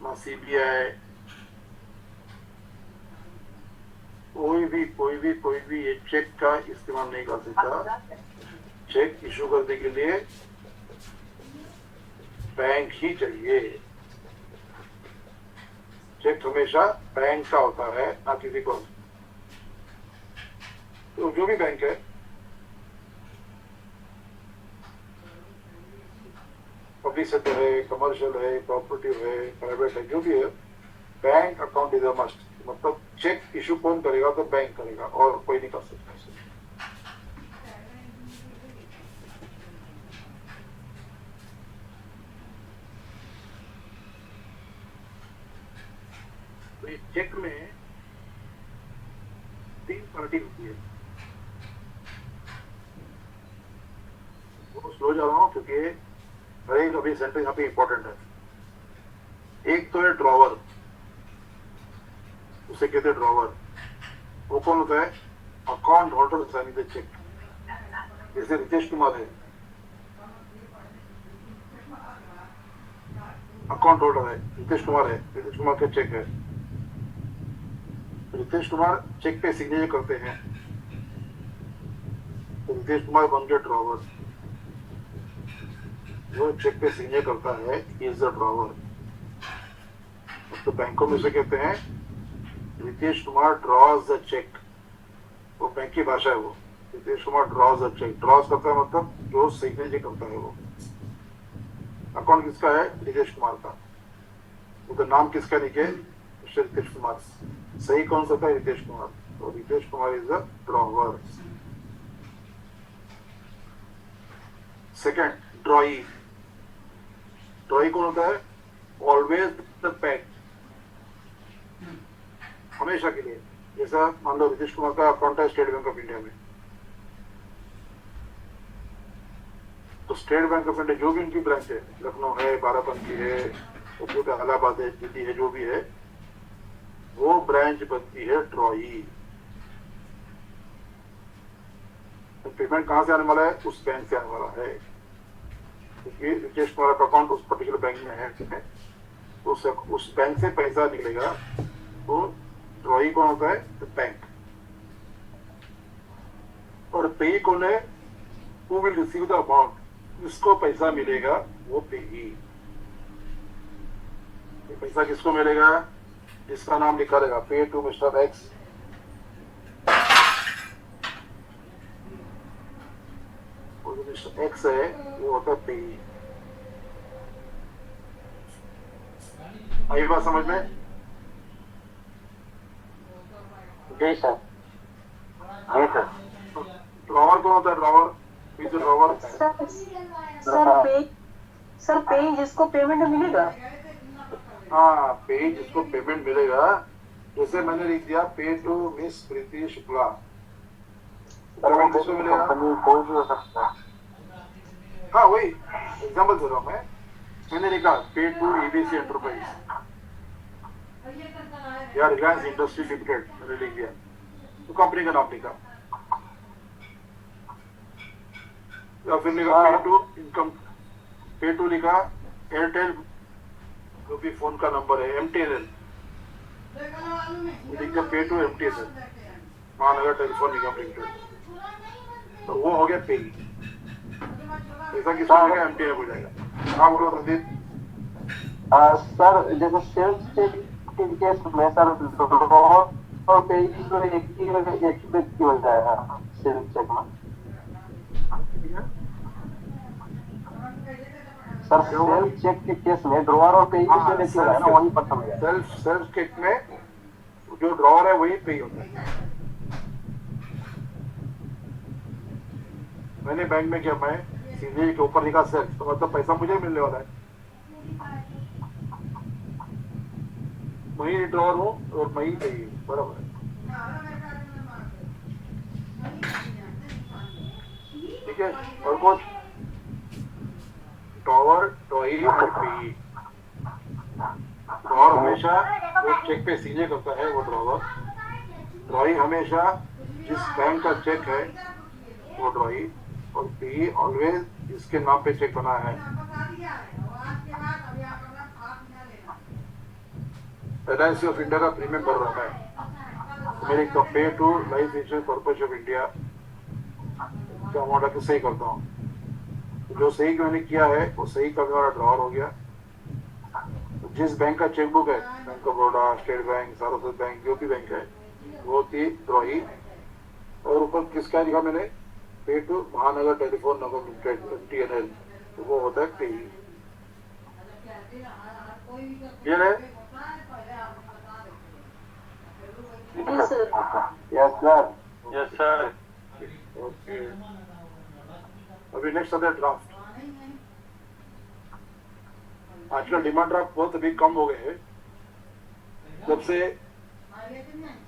ना CBI, कोई भी ये चेक का इस्तेमाल नहीं कर सकता। चेक इशू करने के लिए बैंक ही चाहिए। चेक हमेशा बैंक का होता है, ना किसी को। तो जो भी बैंक है, पब्लिक सेक्टर है, कमर्शियल है, कोऑपरेटिव है, प्राइवेट है, जो भी है, bank account is a must. मतलब चेक इशू कौन करेगा? तो बैंक करेगा, और कोई नहीं कर सकता। तो इस चेक में 3 पार्टी होती है। वो स्लो जा रहा हूँ क्योंकि हर एक अभी सेंटेंस यहाँ पे इंपॉर्टेंट है। एक तो है ड्रॉवर, उसे कहते हैं ड्रॉवर। वो कौन होता है? Account holder signing the cheque. जैसे रितेश कुमार है, अकाउंट होल्डर है, रितेश कुमार है, रितेश कुमार का चेक है, रितेश कुमार चेक पे सिग्नेचर करते हैं, तो रितेश कुमार बन गया ड्रॉवर। जो चेक पे सिग्नेचर करता है इज द ड्रॉवर। तो बैंकों में से कहते हैं Ritesh Kumar draws the cheque, वो बैंक की भाषा है वो। Ritesh Kumar draws the cheque, draws करता है मतलब जो सिग्नेचर करता है वो। अकाउंट किसका है? रितेश कुमार का। उधर नाम किसका लिखे? मिस्टर रितेश कुमार। सही कौन सा था? रितेश कुमार। तो Ritesh Kumar is the drawer. Second, drawee. Drawee कौन होता है? ऑलवेज द बैंक, हमेशा के लिए। जैसा मान लो रितेश कुमार का अकाउंट है स्टेट बैंक ऑफ इंडिया में, तो स्टेट बैंक ऑफ इंडिया जो भी उनकी ब्रांच है, लखनऊ है, बाराबंकी है, इलाहाबाद है, दिल्ली है, जो भी है, वो ब्रांच बनती है ड्रॉई। तो पेमेंट कहां से आने वाला है? उस बैंक से आने वाला है, क्योंकि रितेश कुमार का अकाउंट उस पर्टिकुलर बैंक में है, उस बैंक से पैसा निकलेगा। तो ड्रॉई कौन होता है? The bank. और पेई कौन है? Who will receive the amount, जिसको पैसा मिलेगा वो पेई। पैसा किसको मिलेगा? जिसका नाम लिखा रहेगा पे टू मिस्टर एक्स। जो मिस्टर एक्स है वो होता है पेई। आई बात समझ में? जी सर, जी सर। ड्रॉवर कौन होता है? Drawer, drawer. सर पे जिसको पेमेंट मिलेगा। हाँ, पे जिसको पेमेंट मिलेगा। जैसे मैंने लिख दिया pay to miss Preeti Shukla, payment किसको मिलेगा? कोई भी हो सकता है। हाँ, वही एग्जाम्पल दे रहा हूँ मैं। मैंने लिखा पे टू एबीसी एंटरप्राइज या रिलायंस इंडस्ट्री लिमिटेड, मैंने लिख दिया, तो कंपनी का नाम लिखा। या फिर लिखा पे टू इनकम, पे टू लिखा एयरटेल जो भी फोन का नंबर है, MTNL लिखा पे टू MTNL, महानगर टेलीफोन निगम लिमिटेड। तो वो हो गया पे। ऐसा किसको जाएगा? MTNL हो जाएगा। हाँ बोलो संदीप। सर जैसे सेल्स चेक के केस में सर और पे तो एक ही व्यक्ति हो जाएगा सेल्स चेक में। सर सेल्फ चेक के केस में ड्रॉवर और पे जो लिखा है ना वही पर समझ। सेल्फ चेक में जो ड्रॉवर है वही पे होता है। मैंने बैंक में किया, मैं सीधे के ऊपर लिखा सेल्फ, तो मतलब पैसा मुझे मिलने वाला है। मैं ही ड्रॉवर हूँ और मैं ही पे हूँ, बराबर है। ठीक है। और कुछ? ड्रॉवर, ड्रॉई और पेई। ड्रॉवर हमेशा वो चेक पे सीने करता है, वो ड्रॉवर। ड्रॉई हमेशा जिस बैंक का चेक है वो ड्रॉई। और पेई ऑलवेज जिसके नाम पे चेक बना है। LIC ऑफ इंडिया का प्रीमियम भर रहा है, मेरे pay to Life Insurance Corporation of India का अमाउंट आके सही करता हूँ। जो सही मैंने किया है वो सही करने वाला ड्रॉवर हो गया। जिस बैंक का चेकबुक है, Bank of Baroda, state bank, Saraswat bank, जो भी बैंक है, वो थी ड्रॉई। और ऊपर किसका लिखा मैंने? पे टू महानगर टेलीफोन निगम लिमिटेड, MTNL, तो वो होता है पेई। क्लियर है? Yes sir. Yes sir. Yes sir. Okay. अभी नेक्स्ट आता है ड्राफ्ट। आजकल डिमांड ड्राफ्ट बहुत अभी कम हो गए हैं, जब से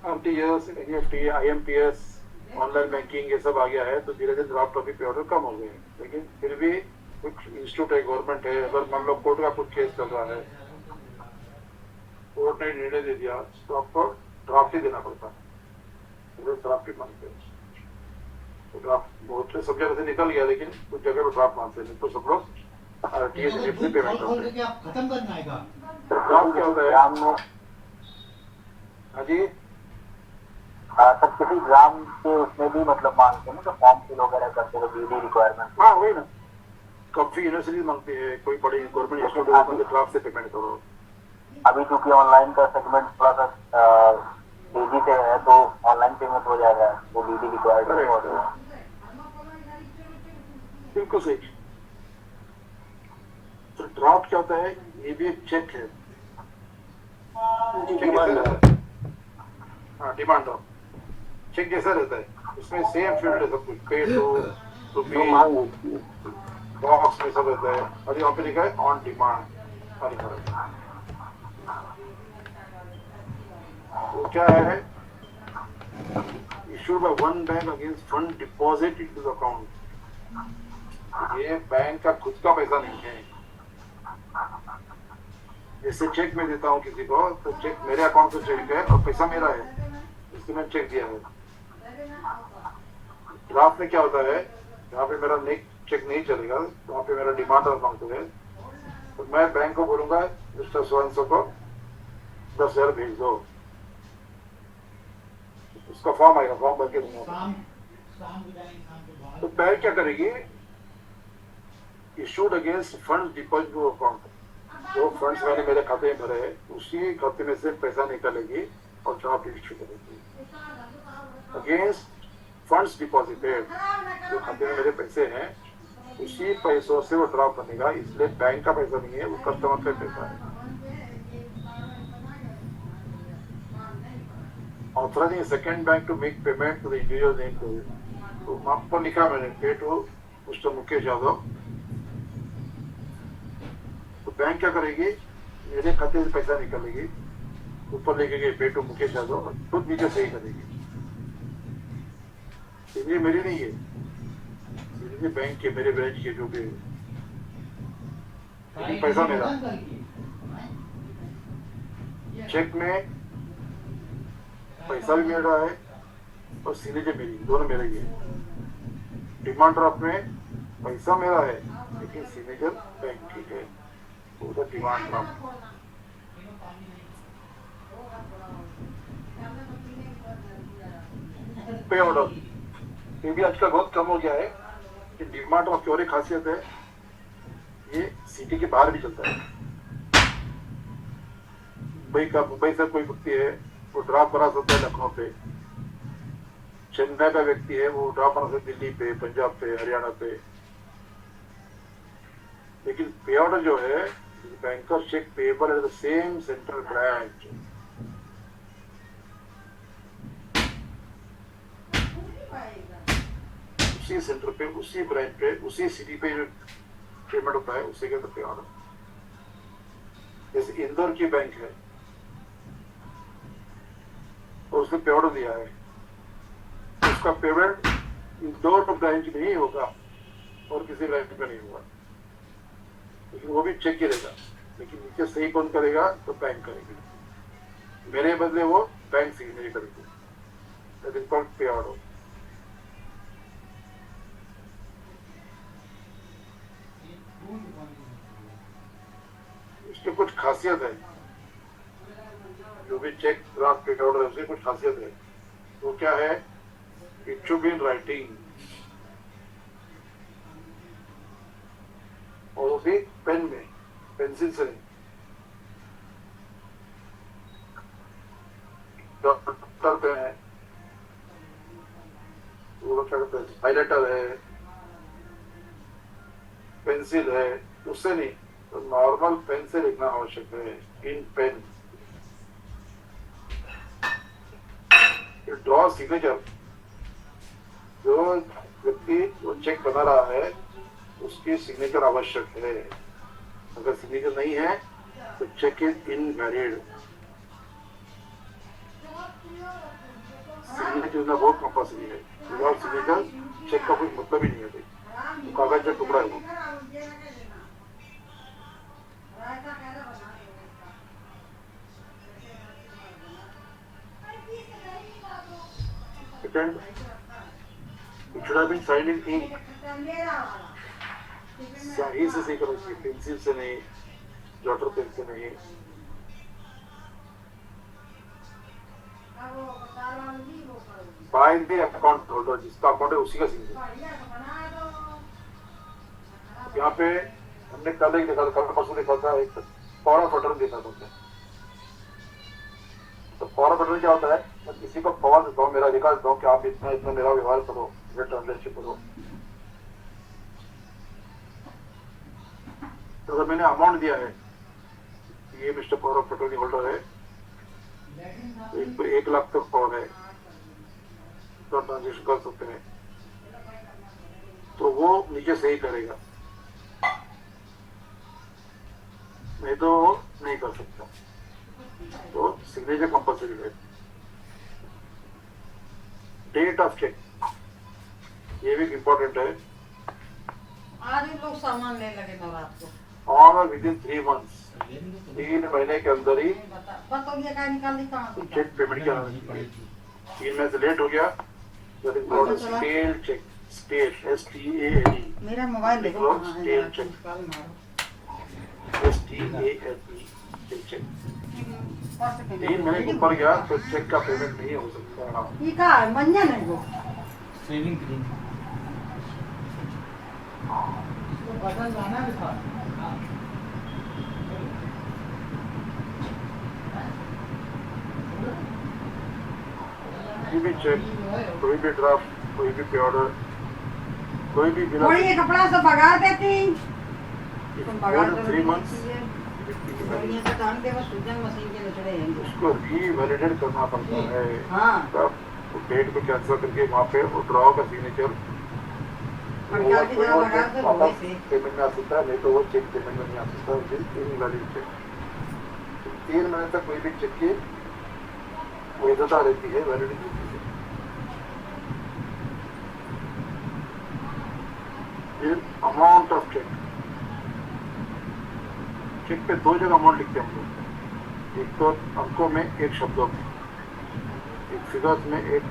RTGS, NEFT, IMPS, online banking ये सब आ गया है, तो धीरे धीरे ड्राफ्ट अभी पे ऑर्डर कम हो गए हैं। लेकिन फिर भी कुछ इंस्टीट्यूट है, गवर्नमेंट है, अगर मान लो कोर्ट का कुछ केस चल रहा है, कोर्ट ने निर्णय दे दिया तो आपको ड्राफ्ट ही देना पड़ता है, तो ड्राफ्ट ही मांगते हैं। तो ड्राफ्ट बहुत से सब जगह से निकल गया, लेकिन कुछ जगह पर ड्राफ्ट मांगते हैं, तो सब लोग RTGS से पेमेंट करते हैं। खत्म करना है का? ड्राफ्ट क्या होता है? हाँ जी सर किसी एग्जाम के उसमें भी मतलब मांगते हैं ना, तो फॉर्म फिल वगैरह करते हैं, DD रिक्वायरमेंट। हाँ वही ना, काफी यूनिवर्सिटी मांगती है, कोई बड़ी गवर्नमेंट इंस्टीट्यूट ड्राफ्ट से पेमेंट करो। अभी क्योंकि ऑनलाइन का सेगमेंट थोड़ा सा तेजी से है तो ऑनलाइन पेमेंट हो जाएगा, वो डीडी रिक्वायर्ड है। बिल्कुल सही। तो ड्राफ्ट क्या होता है, ये भी एक चेक है, हाँ डिमांड ड्राफ्ट चेक जैसा रहता है, उसमें सेम फील्ड है सब कुछ, पे टू बॉक्स में सब रहता है, और यहाँ पे लिखा है ऑन डिमांड। वो क्या है, issued by one bank against fund deposit into the account. ये बैंक का खुद का पैसा नहीं है। जैसे चेक में देता हूँ किसी को, तो चेक मेरे अकाउंट से चेक है और पैसा मेरा है, इसलिए मैंने चेक दिया है। ड्राफ्ट में क्या होता है, यहाँ पे मेरा चेक नहीं चलेगा, वहाँ पे मेरा डिमांड अकाउंट है, तो मैं बैंक को बोलूंगा मिस्टर सोहनसो को 10,000 भेज दो, उसका फॉर्म आएगा, फॉर्म भर के दूंगा। तो बैंक क्या करेगी, issued against fund deposit to account, जो फंड्स मैंने मेरे खाते में भरे हैं उसी खाते में से पैसा निकालेगी और ड्राफ्ट इशू करेगी। अगेंस्ट फंड्स डिपॉजिटेड, जो खाते में मेरे पैसे हैं उसी पैसों से वो ड्राफ्ट बनेगा, इसलिए बैंक का पैसा नहीं है, वो कस्टमर का पैसा है। Authorising second bank to make payment to the individual name, तो वहां पर लिखा मैंने पे टू मिस्टर मुकेश यादव। तो बैंक क्या करेगी, मेरे खाते से पैसा निकालेगी, ऊपर लिखेगी पे टू मुकेश यादव, खुद नीचे सही करेगी। ये मेरी नहीं है, ये बैंक के, मेरे ब्रांच के जो भी, लेकिन पैसा मेरा। चेक में पैसा भी मेरा है और सिग्नेचर मेरी, दोनों मेरे ही है। डिमांड ड्राफ्ट में पैसा मेरा है लेकिन सिग्नेचर बैंक की है, तो डिमांड ड्राफ्ट। पे ऑर्डर, ये भी आजकल बहुत कम हो गया है। कि डिमांड ड्राफ्ट की और एक खासियत है, ये सिटी के बाहर भी चलता है। मुंबई से कोई व्यक्ति है वो ड्राफ्ट बना सकता है लखनऊ पे, चेन्नई का व्यक्ति है वो ड्राफ्ट बना सकता है दिल्ली पे, पंजाब पे, हरियाणा पे। लेकिन पे ऑर्डर जो है, banker cheque paper at the same central branch, उसी सेंटर पे, उसी ब्रांच पे, उसी सिटी पे जो पेमेंट होता है उसे कहते हैं पे ऑर्डर। जैसे इंदौर की बैंक है और उसने पे ऑर्डर दिया है, उसका पेमेंट इंदौर ब्रांच में ही होगा और किसी ब्रांच में नहीं होगा, लेकिन वो भी चेक करेगा। लेकिन नीचे सही कौन करेगा, तो बैंक करेगी, मेरे बदले वो बैंक सिग्नेचर करेगी, दैट इज कॉल्ड पे ऑर्डर। इसकी कुछ खासियत है, जो भी चेक ड्राफ्ट पे ऑर्डर है उसकी कुछ खासियत है। वो क्या है, it should be in writing, और वो भी पेन में, पेंसिल से नहीं। डॉक्टर पे है वो क्या कहते हैं, हाइलाइटर है, पेंसिल है, उससे नहीं, तो नॉर्मल पेन से लिखना आवश्यक है, इन पेन। ड्रॉ सिग्नेचर, जो व्यक्ति वो चेक बना रहा है उसकी सिग्नेचर आवश्यक है। अगर सिग्नेचर नहीं है तो चेक इज इनवैलिड। सिग्नेचर का बहुत कंपल्सरी है, विदाउट सिग्नेचर चेक का कोई मतलब ही नहीं है, तो कागज का टुकड़ा है वो। Second, it should have been signed in ink. स्याही से सही करो, पेंसिल से नहीं, जॉटर पेन से नहीं। बाय द अकाउंट होल्डर, जिसका अकाउंट है उसी का सिग्नेचर। यहाँ पे हमने कल एक देखा था, कल परसों देखा था, एक पावर ऑफ अटर्नी देखा था, तो पावर ऑफ अटॉर्नी क्या होता है, मैं किसी को पावर देता हूँ, मेरा अधिकार देता हूँ कि आप इतना इतना मेरा व्यवहार करो, मेरा ट्रांजेक्शन करो। तो अगर मैंने अमाउंट दिया है, ये mister power of attorney holder है, तो 1 लाख तक पावर है, तो ट्रांजेक्शन कर सकते हैं, तो वो नीचे सही करेगा, नहीं तो नहीं कर सकता। तो सिग्नेचर कंपल्सरी है। डेट ऑफ चेक ये भी इम्पोर्टेंट है। आज ही लोग सामान लेने लगे नवरात्र को। और विद इन 3 months, 3 महीने के अंदर ही बता दिया का निकाल दी कहाँ से? चेक पेमेंट किया। 3 महीने से लेट हो गया, that is called stale cheque. Stale STALE, मेरा मोबाइल देखो कहाँ है, स्टेल जरा चेक, निकाल मारो। STALE check. 3 महीने के ऊपर गया तो चेक का पेमेंट नहीं हो सकता। ये का है मंजन है वो, सेविंग क्रीम तो बटन लाना भी था। कोई भी चेक, कोई भी ड्राफ्ट, कोई भी पे ऑर्डर, कोई भी बिल, और ये कपड़ा सब बगा देती तुम बगा more दो than 3 months, और ये तो काम दे बस सूजन मशीन के लचड़े हैं उसको रीवैलिडेट करना पड़ता है। हाँ तब डेट को कैंसिल करके वहाँ पे ड्रॉ का सिग्नेचर प्रकार की जगह लगा दो वही से पेमेंट में आ सकता है, नहीं तो वो चेक पेमेंट में नहीं आ सकता। इनवैलिड चेक 3 महीने तक कोई भी चेक की वैधता रहती है, वैलिडिटी रहती है। फिर अमाउंट ऑफ चेक, चेक पे 2 जगह अमाउंट लिखते हैं हम लोग, एक तो अंकों में, एक शब्दों में, एक फिगर्स में, एक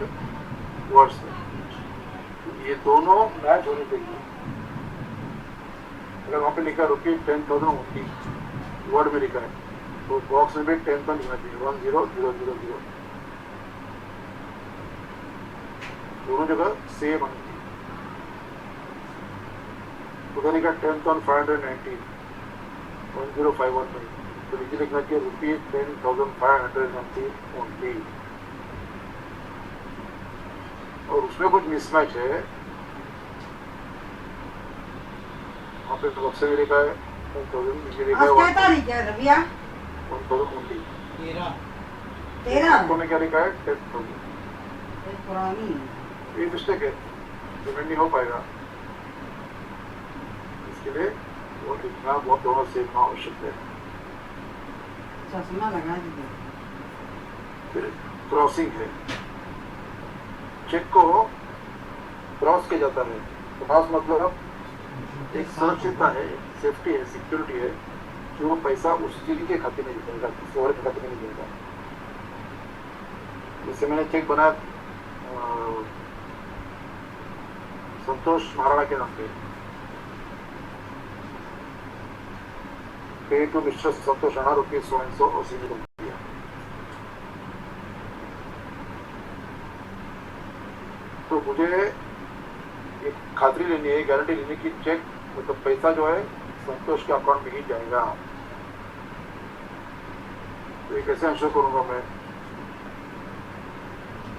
वर्ड्स में। ये दोनों मैच होने चाहिए। अगर वहाँ पे लिखा ₹10,000 ओनली, वर्ड में लिखा है, तो बॉक्स में भी 10,000 लिखना चाहिए, 10,000। दोनों जगह सेम आनी चाहिए। उधर लिखा 10,590, 10,519, तो नीचे लिखना चाहिए ₹10,590 ओनली। और उसमें कुछ मिसमैच है, वहाँ पे बक्से में लिखा है 10,000, नीचे लिखा आज क्या है तारीख है रबिया? 1,000 ओनली। 13 में क्या लिखा है 10,000। पुरानी ये मिस्टेक है, पेमेंट नहीं हो पाएगा। इसके लिए वो लिखना बहुत दोनों सेम आवश्यक है। चश्मा लगा दीजिए। फिर क्रॉसिंग है, चेक को क्रॉस किया जाता है। क्रॉस मतलब एक सुरक्षितता है, सेफ्टी है, सिक्योरिटी है कि वो पैसा उस चीज के खाते में जाएगा, किसी और के खाते में नहीं जाएगा। जैसे मैंने चेक बनाया संतोष महाराणा के नाम पे टू मिस्टर संतोष राणा ₹100 और सीधे दिया। तो मुझे एक खातरी लेनी है, गारंटी लेनी कि चेक मतलब पैसा जो है संतोष के अकाउंट में ही जाएगा। तो ये कैसे इंश्योर करूंगा मैं?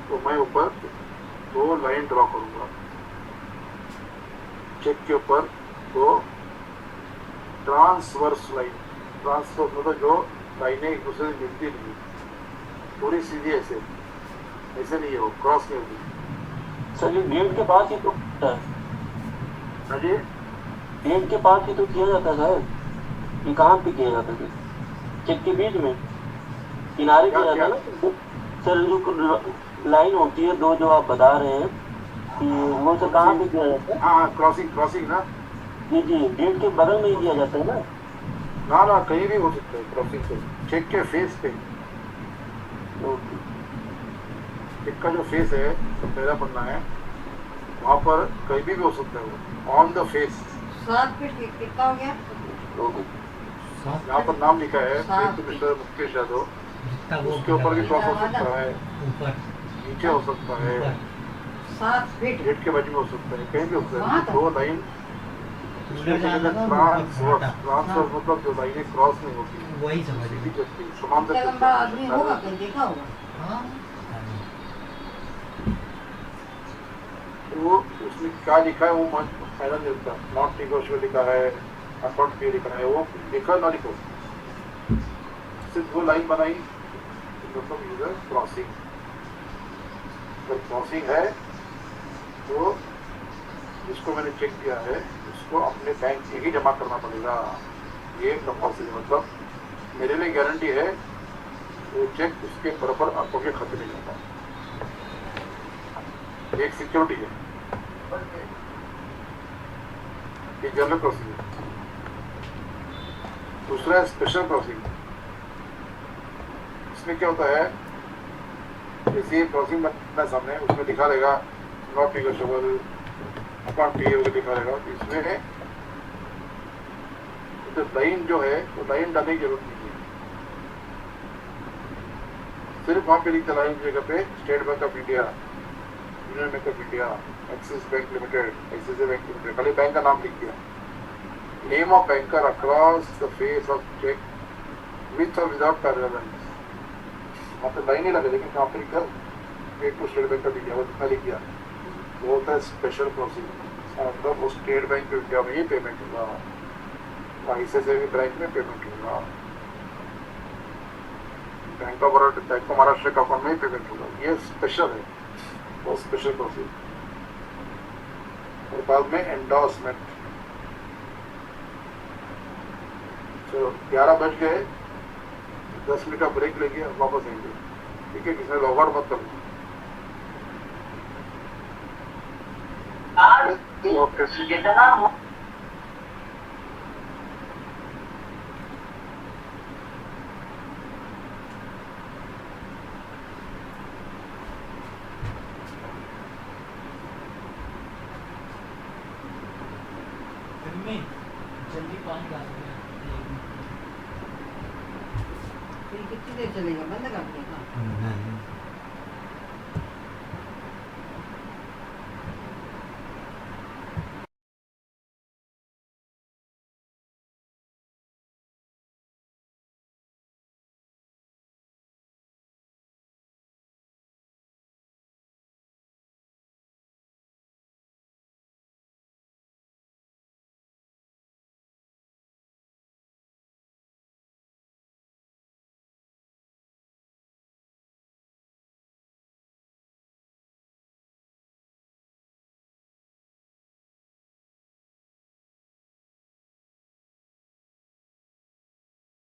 तो मैं ऊपर 2 लाइन ड्रॉ करूंगा, चेक के ऊपर 2 ट्रांसवर्स लाइन। ट्रांसवर्स मतलब जो लाइनें एक दूसरे से मिलती नहीं, पूरी सीधी ऐसे नहीं हो, क्रॉस नहीं होगी। सर ये गेट के पास ही तो होता है। हाँ जी, गेट के पास ही तो किया जाता है सर। ये कहाँ पे किया जाता है? चेक के बीच में किनारे किया जाता है ना सर। जो लाइन होती है 2 जो आप बता रहे हैं कि वो सर कहाँ पे किया जाता है? हाँ क्रॉसिंग ना जी जी, गेट के बगल में ही किया जाता है ना? ना कहीं भी हो सकता है क्रॉसिंग पे, चेक के फेस पे। चेक का जो फेस है तो पहला पन्ना है, वहाँ पर कहीं भी हो सकता है वो, ऑन द फेस। 7 फीट कितना हो गया? यहाँ पर नाम लिखा है मिस्टर मुकेश यादव, उसके ऊपर भी क्रॉस हो सकता है, नीचे हो सकता है, 7 फीट गेट के बाजू में हो सकता है, कहीं भी हो सकता है। 2 लाइन उधर जाना था, ट्रांसवर्स मतलब जो लाइनें क्रॉस नहीं होती हैं, वही समझ सीधी में। चलती हैं, समांतर इतना चलती लंबा हैं। आदमी होगा कहीं देखा होगा। हाँ वो उसमें क्या लिखा है वो फायदा नहीं होता। नॉट निगोशिएबल लिखा है, अकाउंट पे लिखा है, वो लिखा ना लिखो, सिर्फ वो लाइन बनाई मतलब यूजर क्रॉसिंग। अगर क्रॉसिंग है तो जिसको मैंने चेक किया है उसको अपने बैंक में ही जमा करना पड़ेगा। ये कंपल्सरी, मतलब मेरे लिए गारंटी है वो चेक उसके बराबर आपको के खाते में जाता है। एक सिक्योरिटी है, ये जनरल क्रॉसिंग है। दूसरा है स्पेशल क्रॉसिंग। इसमें क्या होता है, जैसे ये क्रॉसिंग बनना सामने उसमें दिखा रहेगा नॉट निगोशिएबल, अकाउंट पे लिखा रहेगा। तो इसमें तो लाइन जो है वो लाइन डालने की जरूरत नहीं है, सिर्फ वहां पे लिखता लाइन जगह पे State Bank of India, Union Bank of India, Axis Bank Limited, ICICI Bank Limited, खाली बैंक का नाम लिख दिया। Name of banker across the face of cheque with और विदाउट पैरेलल, मतलब लाइन ही लगे लेकिन यहाँ पे लिखकर state to State Bank of India वो इतना लिख दिया। वो होता है स्पेशल क्रॉसिंग, मतलब वो स्टेट बैंक ऑफ इंडिया में ही पेमेंट होगा, आईसीआईसीआई बैंक में पेमेंट होगा, bank of Baroda, bank of Maharashtra का अकाउंट में ही पेमेंट होगा। ये स्पेशल है, वो स्पेशल क्रॉसिंग। और बाद में एंडोर्समेंट। तो 11 बज गए, 10 मिनट का ब्रेक लेंगे, वापस आएंगे, ठीक है? किसी ने लॉग आउट मत करना। ओके जल्दी पानी डाल फिर कितनी देर चलेगा, बंद कर देगा? नहीं